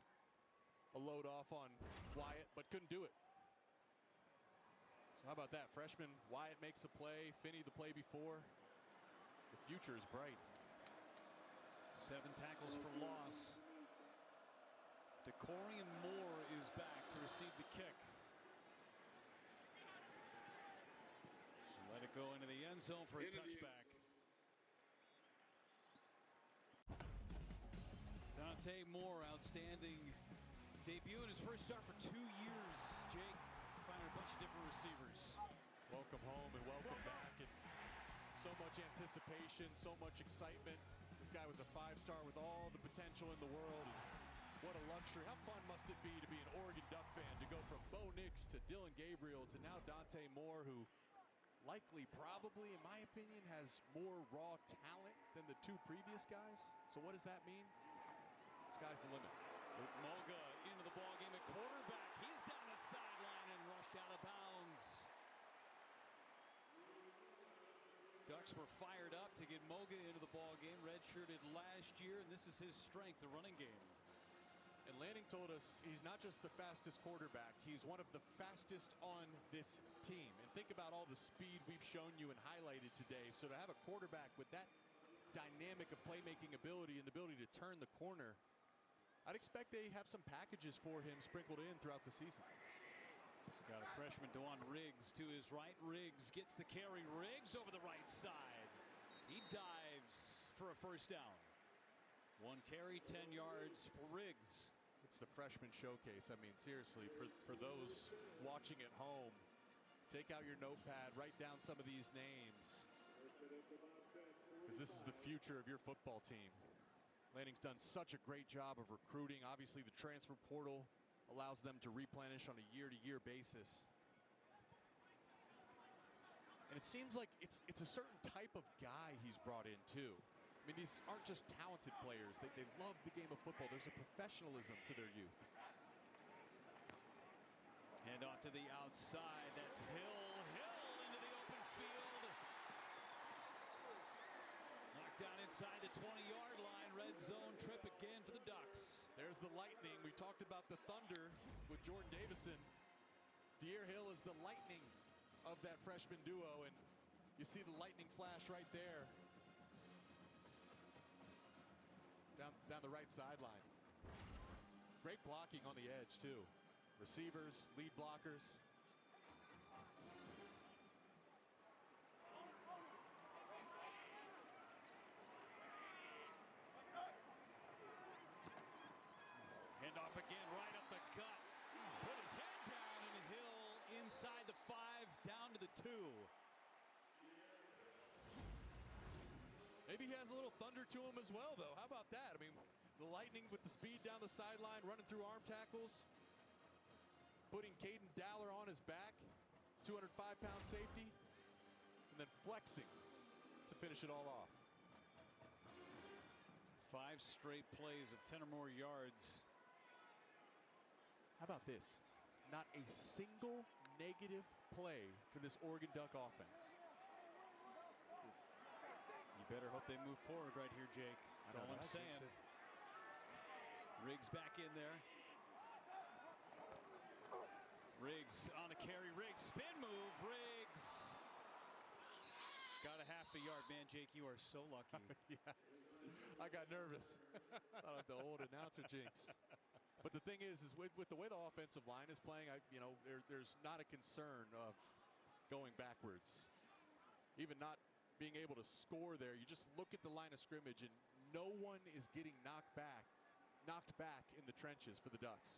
a load off on Wyatt, but couldn't do it. So how about that? Freshman Wyatt makes a play. Finney the play before. The future is bright. 7 tackles for loss. DeCorian Moore is back to receive the kick. Let it go into the end zone for a touchback. Dante Moore, outstanding debut in his first start for 2 years. Jake, finding a bunch of different receivers. Welcome home and welcome back. And so much anticipation, so much excitement. This guy was a 5-star with all the potential in the world. And what a luxury. How fun must it be to be an Oregon Duck fan, to go from Bo Nix to Dylan Gabriel to now Dante Moore, who likely, probably, in my opinion, has more raw talent than the 2 previous guys. So what does that mean? Sky's the limit. Luke Moga into the ballgame at quarterback. He's down the sideline and rushed out of bounds. Ducks were fired up to get Moga into the ballgame. Redshirted last year, and this is his strength, the running game. And Lanning told us he's not just the fastest quarterback, he's one of the fastest on this team. And think about all the speed we've shown you and highlighted today. So to have a quarterback with that dynamic of playmaking ability and the ability to turn the corner, I'd expect they have some packages for him sprinkled in throughout the season. He's got a freshman, Dewan Riggs, to his right. Riggs gets the carry. Riggs over the right side. He dives for a first down. 1 carry, 10 yards for Riggs. It's the freshman showcase. I mean, seriously, for those watching at home, take out your notepad, write down some of these names, because this is the future of your football team. Lanning's done such a great job of recruiting. Obviously, the transfer portal allows them to replenish on a year-to-year basis. And it seems like it's a certain type of guy he's brought in, too. I mean, these aren't just talented players. They love the game of football. There's a professionalism to their youth. Hand off to the outside. That's Hill. Hill into the open field. Knocked down inside the 20-yard line. Red zone trip again for the Ducks. There's the lightning. We talked about the thunder with Jordan Davison. De'Aaron Hill is the lightning of that freshman duo, and you see the lightning flash right there. Down the right sideline. Great blocking on the edge, too. Receivers, lead blockers. Handoff again, right up the gut. Put his head down, and Hill inside the 5, down to the 2. Maybe he has a little thunder to him as well, though. How about that? I mean, the lightning with the speed down the sideline, running through arm tackles, putting Caden Dowler on his back, 205-pound safety, and then flexing to finish it all off. 5 straight plays of 10 or more yards. How about this? Not a single negative play for this Oregon Duck offense. You better hope they move forward right here, Jake. That's all I'm saying. Riggs back in there. Riggs on a carry. Riggs spin move. Riggs got a half a yard. Man, Jake, you are so lucky. Yeah, I got nervous. Thought of the old announcer jinx. But the thing is with the way the offensive line is playing, there's not a concern of going backwards. Even not being able to score there. You just look at the line of scrimmage, and no one is getting knocked back in the trenches for the Ducks.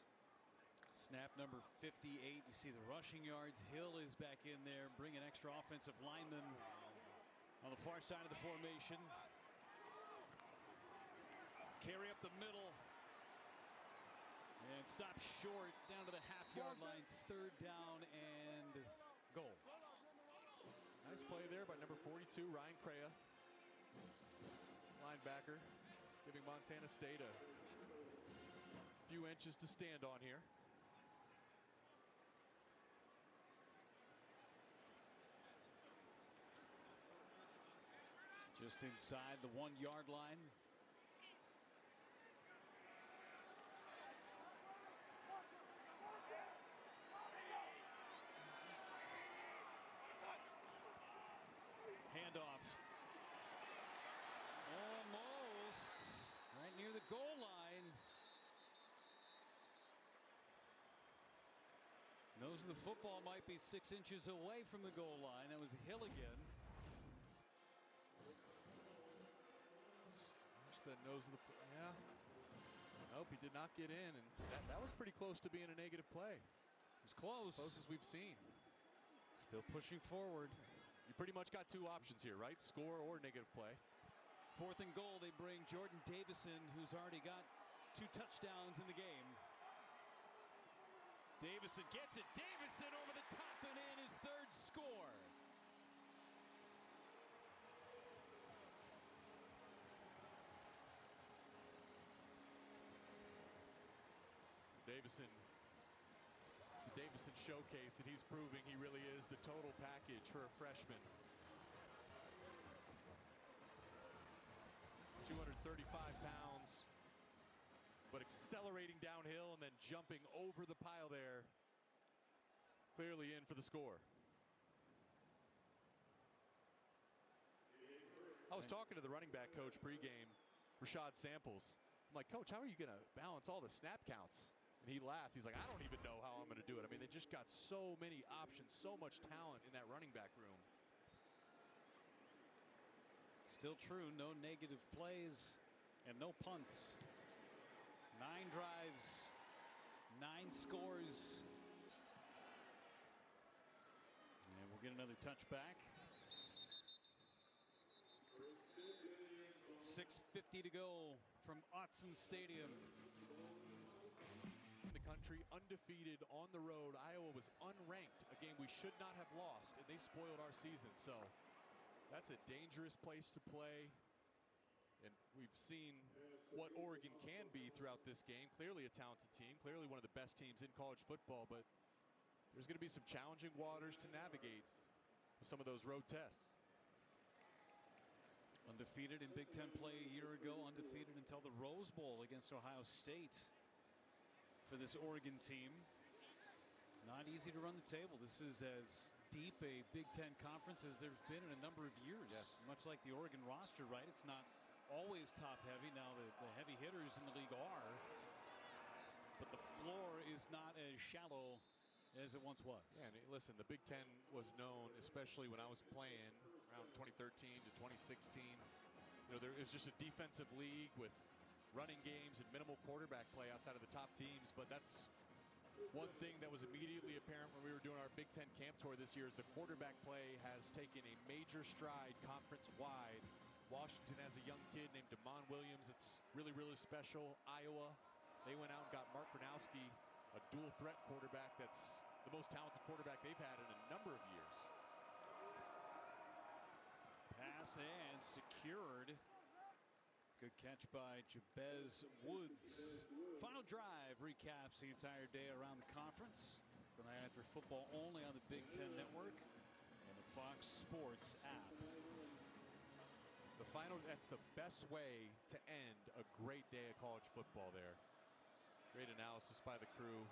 Snap number 58. You see the rushing yards. Hill is back in there, bringing extra offensive linemen on the far side of the formation. Carry up the middle. And stop short down to the half-yard line. 3rd down and goal. Nice play there by number 42, Ryan Crea. Linebacker, giving Montana State a few inches to stand on here. Just inside the 1-yard line. Handoff. Almost right near the goal line. Nose of the football might be 6 inches away from the goal line. That was Hill again. Just the nose of the yeah. Nope, he did not get in, and that was pretty close to being a negative play. It was close. As close as we've seen. Still pushing forward. You pretty much got 2 options here, right? Score or negative play. 4th and goal, they bring Jordan Davison, who's already got 2 touchdowns in the game. Davison gets it. Davison over the top and in, his 3rd score. Davison. It's the Davison showcase, and he's proving he really is the total package for a freshman. 235 pounds, but accelerating downhill and then jumping over the pile there. Clearly in for the score. I was talking to the running back coach pregame, Rashad Samples. I'm like, Coach, how are you going to balance all the snap counts? And he laughed. He's like, I don't even know how I'm going to do it. I mean, they just got so many options, so much talent in that running back room. Still true, no negative plays and no punts. 9 drives, 9 scores. And we'll get another touchback. 6:50 to go from Autzen Stadium. The country undefeated on the road. Iowa was unranked, a game we should not have lost, and they spoiled our season. So that's a dangerous place to play. And we've seen what Oregon can be throughout this game. Clearly a talented team, clearly one of the best teams in college football, but there's going to be some challenging waters to navigate with some of those road tests. Undefeated in Big Ten play a year ago, undefeated until the Rose Bowl against Ohio State for this Oregon team. Not easy to run the table. This is as deep a Big Ten conference as there's been in a number of years. Yes. Much like the Oregon roster, right? It's not always top heavy. Now the heavy hitters in the league are, but the floor is not as shallow as it once was. Yeah, and listen, the Big Ten was known, especially when I was playing around 2013 to 2016. You know, it was just a defensive league with running games and minimal quarterback play outside of the top teams. But that's one thing that was immediately apparent when we were doing our Big Ten camp tour this year is the quarterback play has taken a major stride conference-wide. Washington has a young kid named Damon Williams. It's really, really special. Iowa, they went out and got Mark Gronowski, a dual threat quarterback that's the most talented quarterback they've had in a number of years. Pass and secured. Good catch by Jabez Woods. Final drive recaps the entire day around the conference. Tonight after football only on the Big Ten Network and the Fox Sports app. The final, that's the best way to end a great day of college football there. Great analysis by the crew.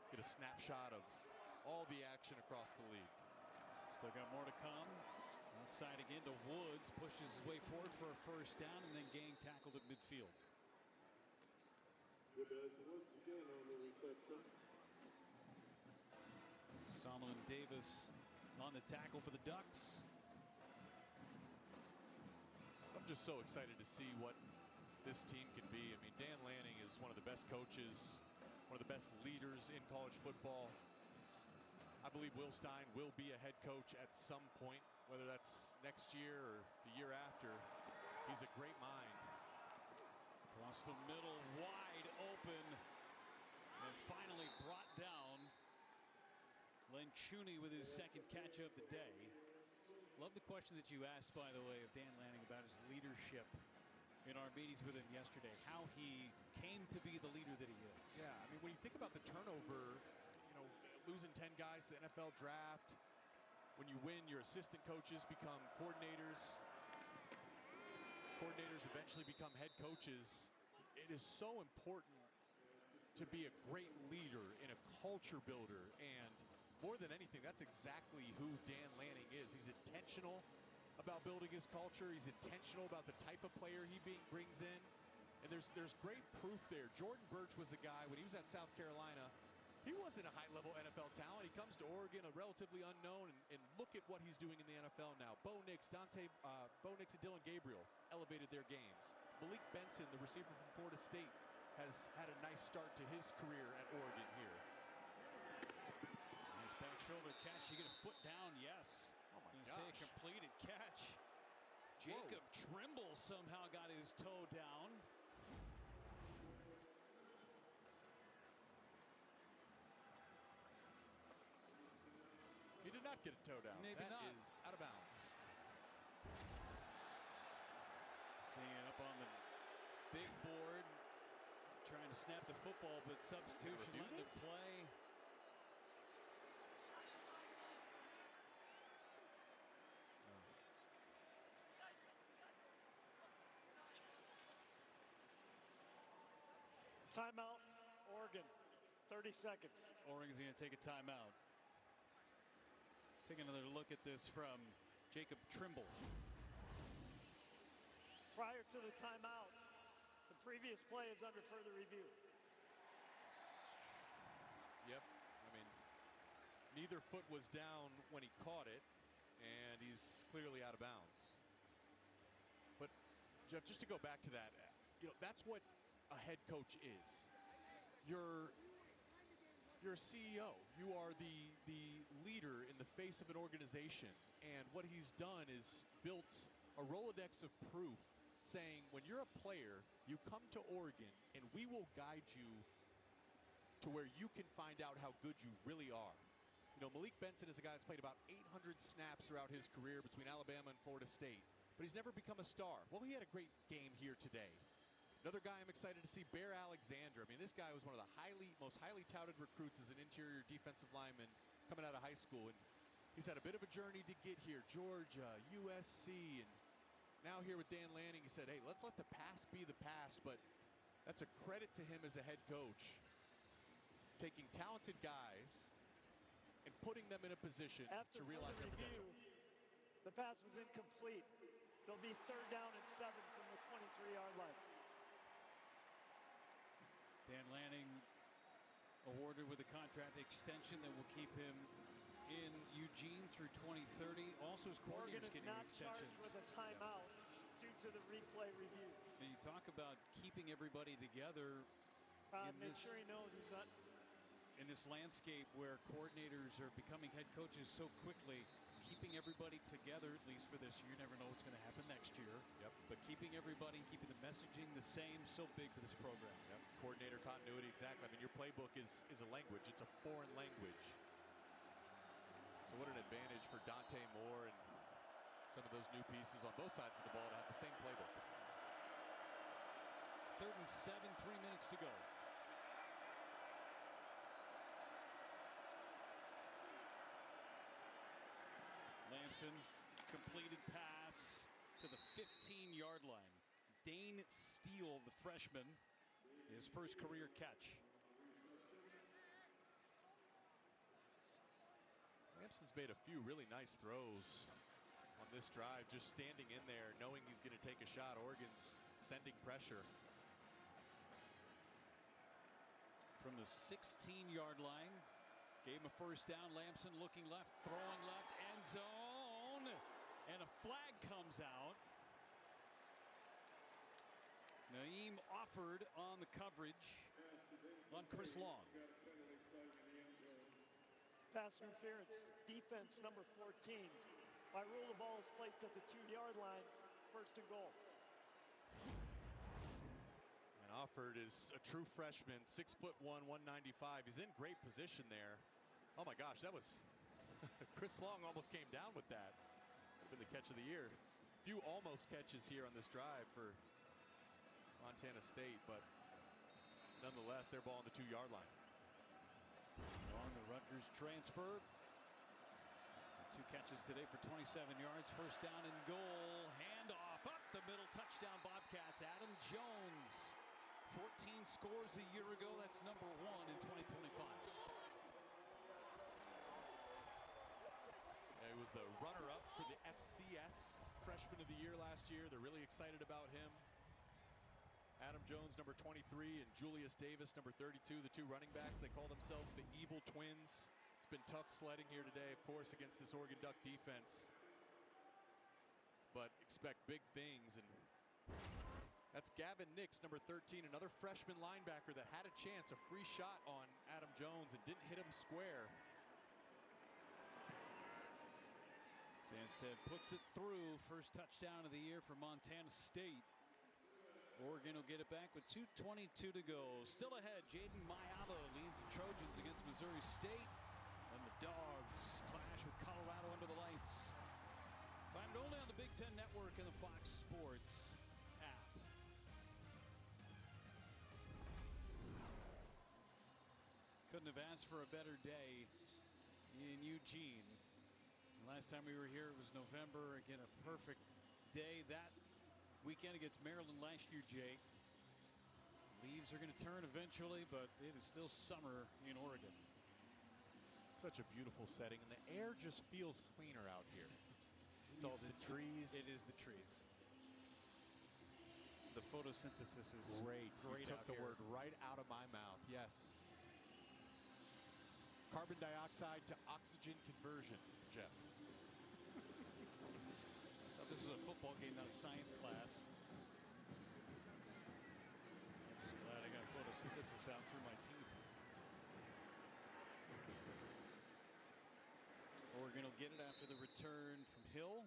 Get a snapshot of all the action across the league. Still got more to come. Outside again to Woods, pushes his way forward for a first down and then getting tackled at midfield. Jabez Woods again on the reception. Solomon Davis on the tackle for the Ducks. I'm just so excited to see what this team can be. I mean, Dan Lanning is one of the best coaches, one of the best leaders in college football. I believe Will Stein will be a head coach at some point, whether that's next year or the year after. He's a great mind. Across the middle, wide open, and finally brought down. Lencioni with his second catch of the day. Love the question that you asked, by the way, of Dan Lanning about his leadership in our meetings with him yesterday, how he came to be the leader that he is. Yeah, I mean, when you think about the turnover, you know, losing 10 guys to the NFL draft, when you win, your assistant coaches become coordinators. Coordinators eventually become head coaches. It is so important to be a great leader and a culture builder. And more than anything, that's exactly who Dan Lanning is. He's intentional about building his culture. He's intentional about the type of player he brings in. And there's great proof there. Jordan Burch was a guy, when he was at South Carolina, he wasn't a high-level NFL talent. He comes to Oregon, a relatively unknown, and look at what he's doing in the NFL now. Bo Nix and Dylan Gabriel elevated their games. Malik Benson, the receiver from Florida State, has had a nice start to his career at Oregon here. Nice back shoulder catch. You get a foot down, yes. Oh, my Say a gosh. completed catch. Jacob Trimble somehow got his toe down. He did not get a toe down. Maybe That not. is out of bounds. Seeing it up on the big board. Trying to snap the football, but substitution review letting it this? play. Timeout, Oregon. 30 seconds. Oregon's going to take a timeout. Let's take another look at this from Jacob Trimble. Prior to the timeout, the previous play is under further review. Yep. I mean, neither foot was down when he caught it, and he's clearly out of bounds. But, Jeff, just to go back to that, you know, that's what a head coach is. you're a CEO. You are the leader in the face of an organization. And what he's done is built a Rolodex of proof saying when you're a player, you come to Oregon and we will guide you to where you can find out how good you really are. You know, Malik Benson is a guy that's played about 800 snaps throughout his career between Alabama and Florida State, but he's never become a star. Well, he had a great game here today. Another guy I'm excited to see, Bear Alexander. I mean, this guy was one of the most highly touted recruits as an interior defensive lineman coming out of high school. And he's had a bit of a journey to get here. Georgia, USC, and now here with Dan Lanning, he said, hey, let's let the past be the past. But that's a credit to him as a head coach. Taking talented guys and putting them in a position After to realize their potential. The pass was incomplete. There'll be 3rd down and 7 from the 23-yard line. Dan Lanning awarded with a contract extension that will keep him in Eugene through 2030. Also, his Oregon coordinators is getting not extensions. charged with a timeout due to the replay review. And you talk about keeping everybody together Make sure he knows he's not. in this landscape where coordinators are becoming head coaches so quickly. Keeping everybody together, at least for this year. You never know what's going to happen next year. Yep. But keeping everybody and keeping the messaging the same, so big for this program. Yep. Coordinator continuity, exactly. I mean, your playbook is a language. It's a foreign language. So what an advantage for Dante Moore and some of those new pieces on both sides of the ball to have the same playbook. 3rd and 7, 3 minutes to go. Lamson, completed pass to the 15-yard line. Dane Steele, the freshman, his first career catch. Lamson's made a few really nice throws on this drive, just standing in there, knowing he's going to take a shot. Oregon's sending pressure. From the 16-yard line, gave him a 1st down. Lamson looking left, throwing left, end zone, and a flag comes out. Naeem offered on the coverage on Chris Long. Pass interference, defense number 14. By rule, the ball is placed at the 2-yard line, 1st and goal. And Offord is a true freshman, 6'1", 195. He's in great position there. Oh my gosh, that was Chris Long almost came down with that. Been the catch of the year. Few almost catches here on this drive for Montana State, but nonetheless, their ball on the 2-yard line. On the Rutgers transfer. 2 catches today for 27 yards. 1st down and goal. Handoff up the middle. Touchdown Bobcats. Adam Jones. 14 scores a year ago. That's number 1 in 2025. He was the runner-up for the FCS Freshman of the Year last year. They're really excited about him. Adam Jones, number 23, and Julius Davis, number 32, the 2 running backs. They call themselves the Evil Twins. It's been tough sledding here today, of course, against this Oregon Duck defense. But expect big things. And that's Gavin Nix, number 13, another freshman linebacker that had a chance, a free shot on Adam Jones and didn't hit him square. Sanstead puts it through. First touchdown of the year for Montana State. Oregon will get it back with 2:22 to go. Still ahead, Jaden Mayava leads the Trojans against Missouri State. And the Dogs clash with Colorado under the lights. Find it only on the Big Ten Network and the Fox Sports app. Couldn't have asked for a better day in Eugene. Last time we were here, it was November. Again, a perfect day. That weekend against Maryland last year, Jake. Leaves are going to turn eventually, but it is still summer in Oregon. Such a beautiful setting, and the air just feels cleaner out here. It's all the trees. It is the trees. The photosynthesis is great. You took out the here. word right out of my mouth. Yes. Carbon dioxide to oxygen conversion, Jeff. Thought this was a football game, not a science class. I'm just glad I got photosynthesis This is out through my teeth. Oregon will get it after the return from Hill.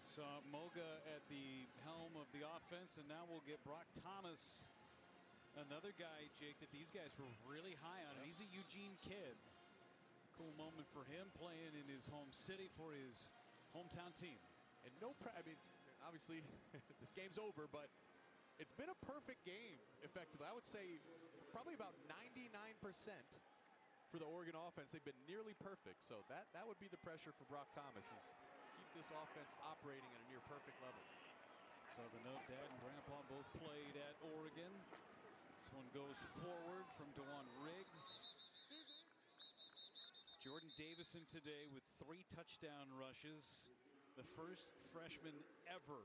Saw Moga at the helm of the offense, and now we'll get Brock Thomas, another guy, Jake, that these guys were really high on. He's a Eugene kid. Cool moment for him, playing in his home city for his hometown team. And I mean, obviously, this game's over, but it's been a perfect game, effectively. I would say probably about 99% for the Oregon offense. They've been nearly perfect, so that would be the pressure for Brock Thomas, is keep this offense operating at a near perfect level. So the note, Dad and Grandpa both played at Oregon. This one goes forward from DeJuan Riggs. Jordan Davison today with 3 touchdown rushes. The first freshman ever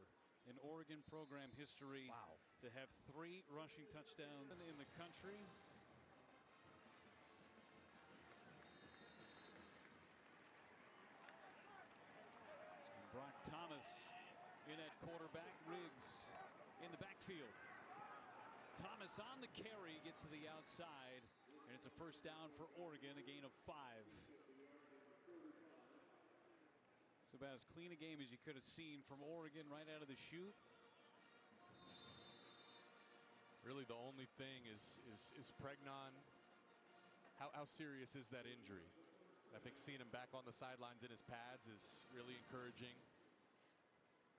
in Oregon program history to have 3 rushing touchdowns in the country. And Brock Thomas in at quarterback, Riggs in the backfield. Thomas on the carry, gets to the outside, and it's a first down for Oregon, a gain of 5. So about as clean a game as you could have seen from Oregon right out of the chute. Really, the only thing is Pregnon. How serious is that injury? I think seeing him back on the sidelines in his pads is really encouraging.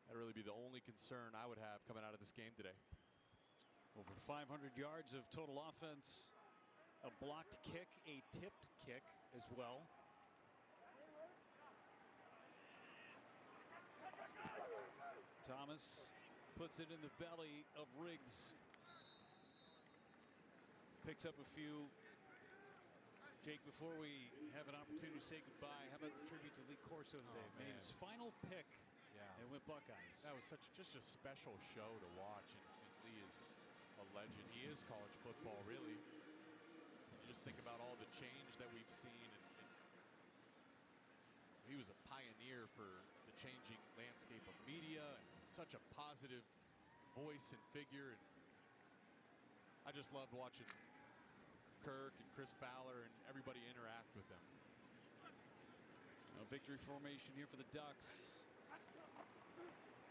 That'd really be the only concern I would have coming out of this game today. Over 500 yards of total offense, a blocked kick, a tipped kick as well. Thomas puts it in the belly of Riggs. Picks up a few. Jake, before we have an opportunity to say goodbye, how about the tribute to Lee Corso today? Made his final pick and went Buckeyes. That was just a special show to watch, and Lee is a legend. He is college football, really. Just think about all the change that we've seen, and he was a pioneer for the changing landscape of media, and such a positive voice and figure. And I just loved watching Kirk and Chris Fowler and everybody interact with him. Victory formation here for the Ducks.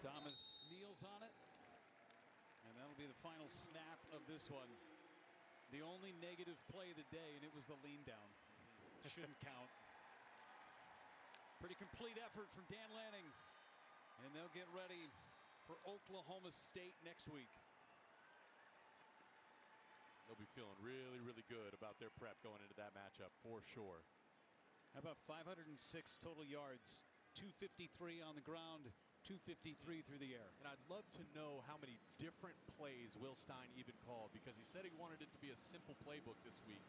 Thomas kneels on it, and that'll be the final snap of this one. The only negative play of the day, and it was the lean down. Shouldn't count. Pretty complete effort from Dan Lanning, and they'll get ready for Oklahoma State next week. They'll be feeling really, really good about their prep going into that matchup for sure. How about 506 total yards, 253 on the ground, 253 through the air. And I'd love to know how many different plays Will Stein even called, because he said he wanted it to be a simple playbook this week.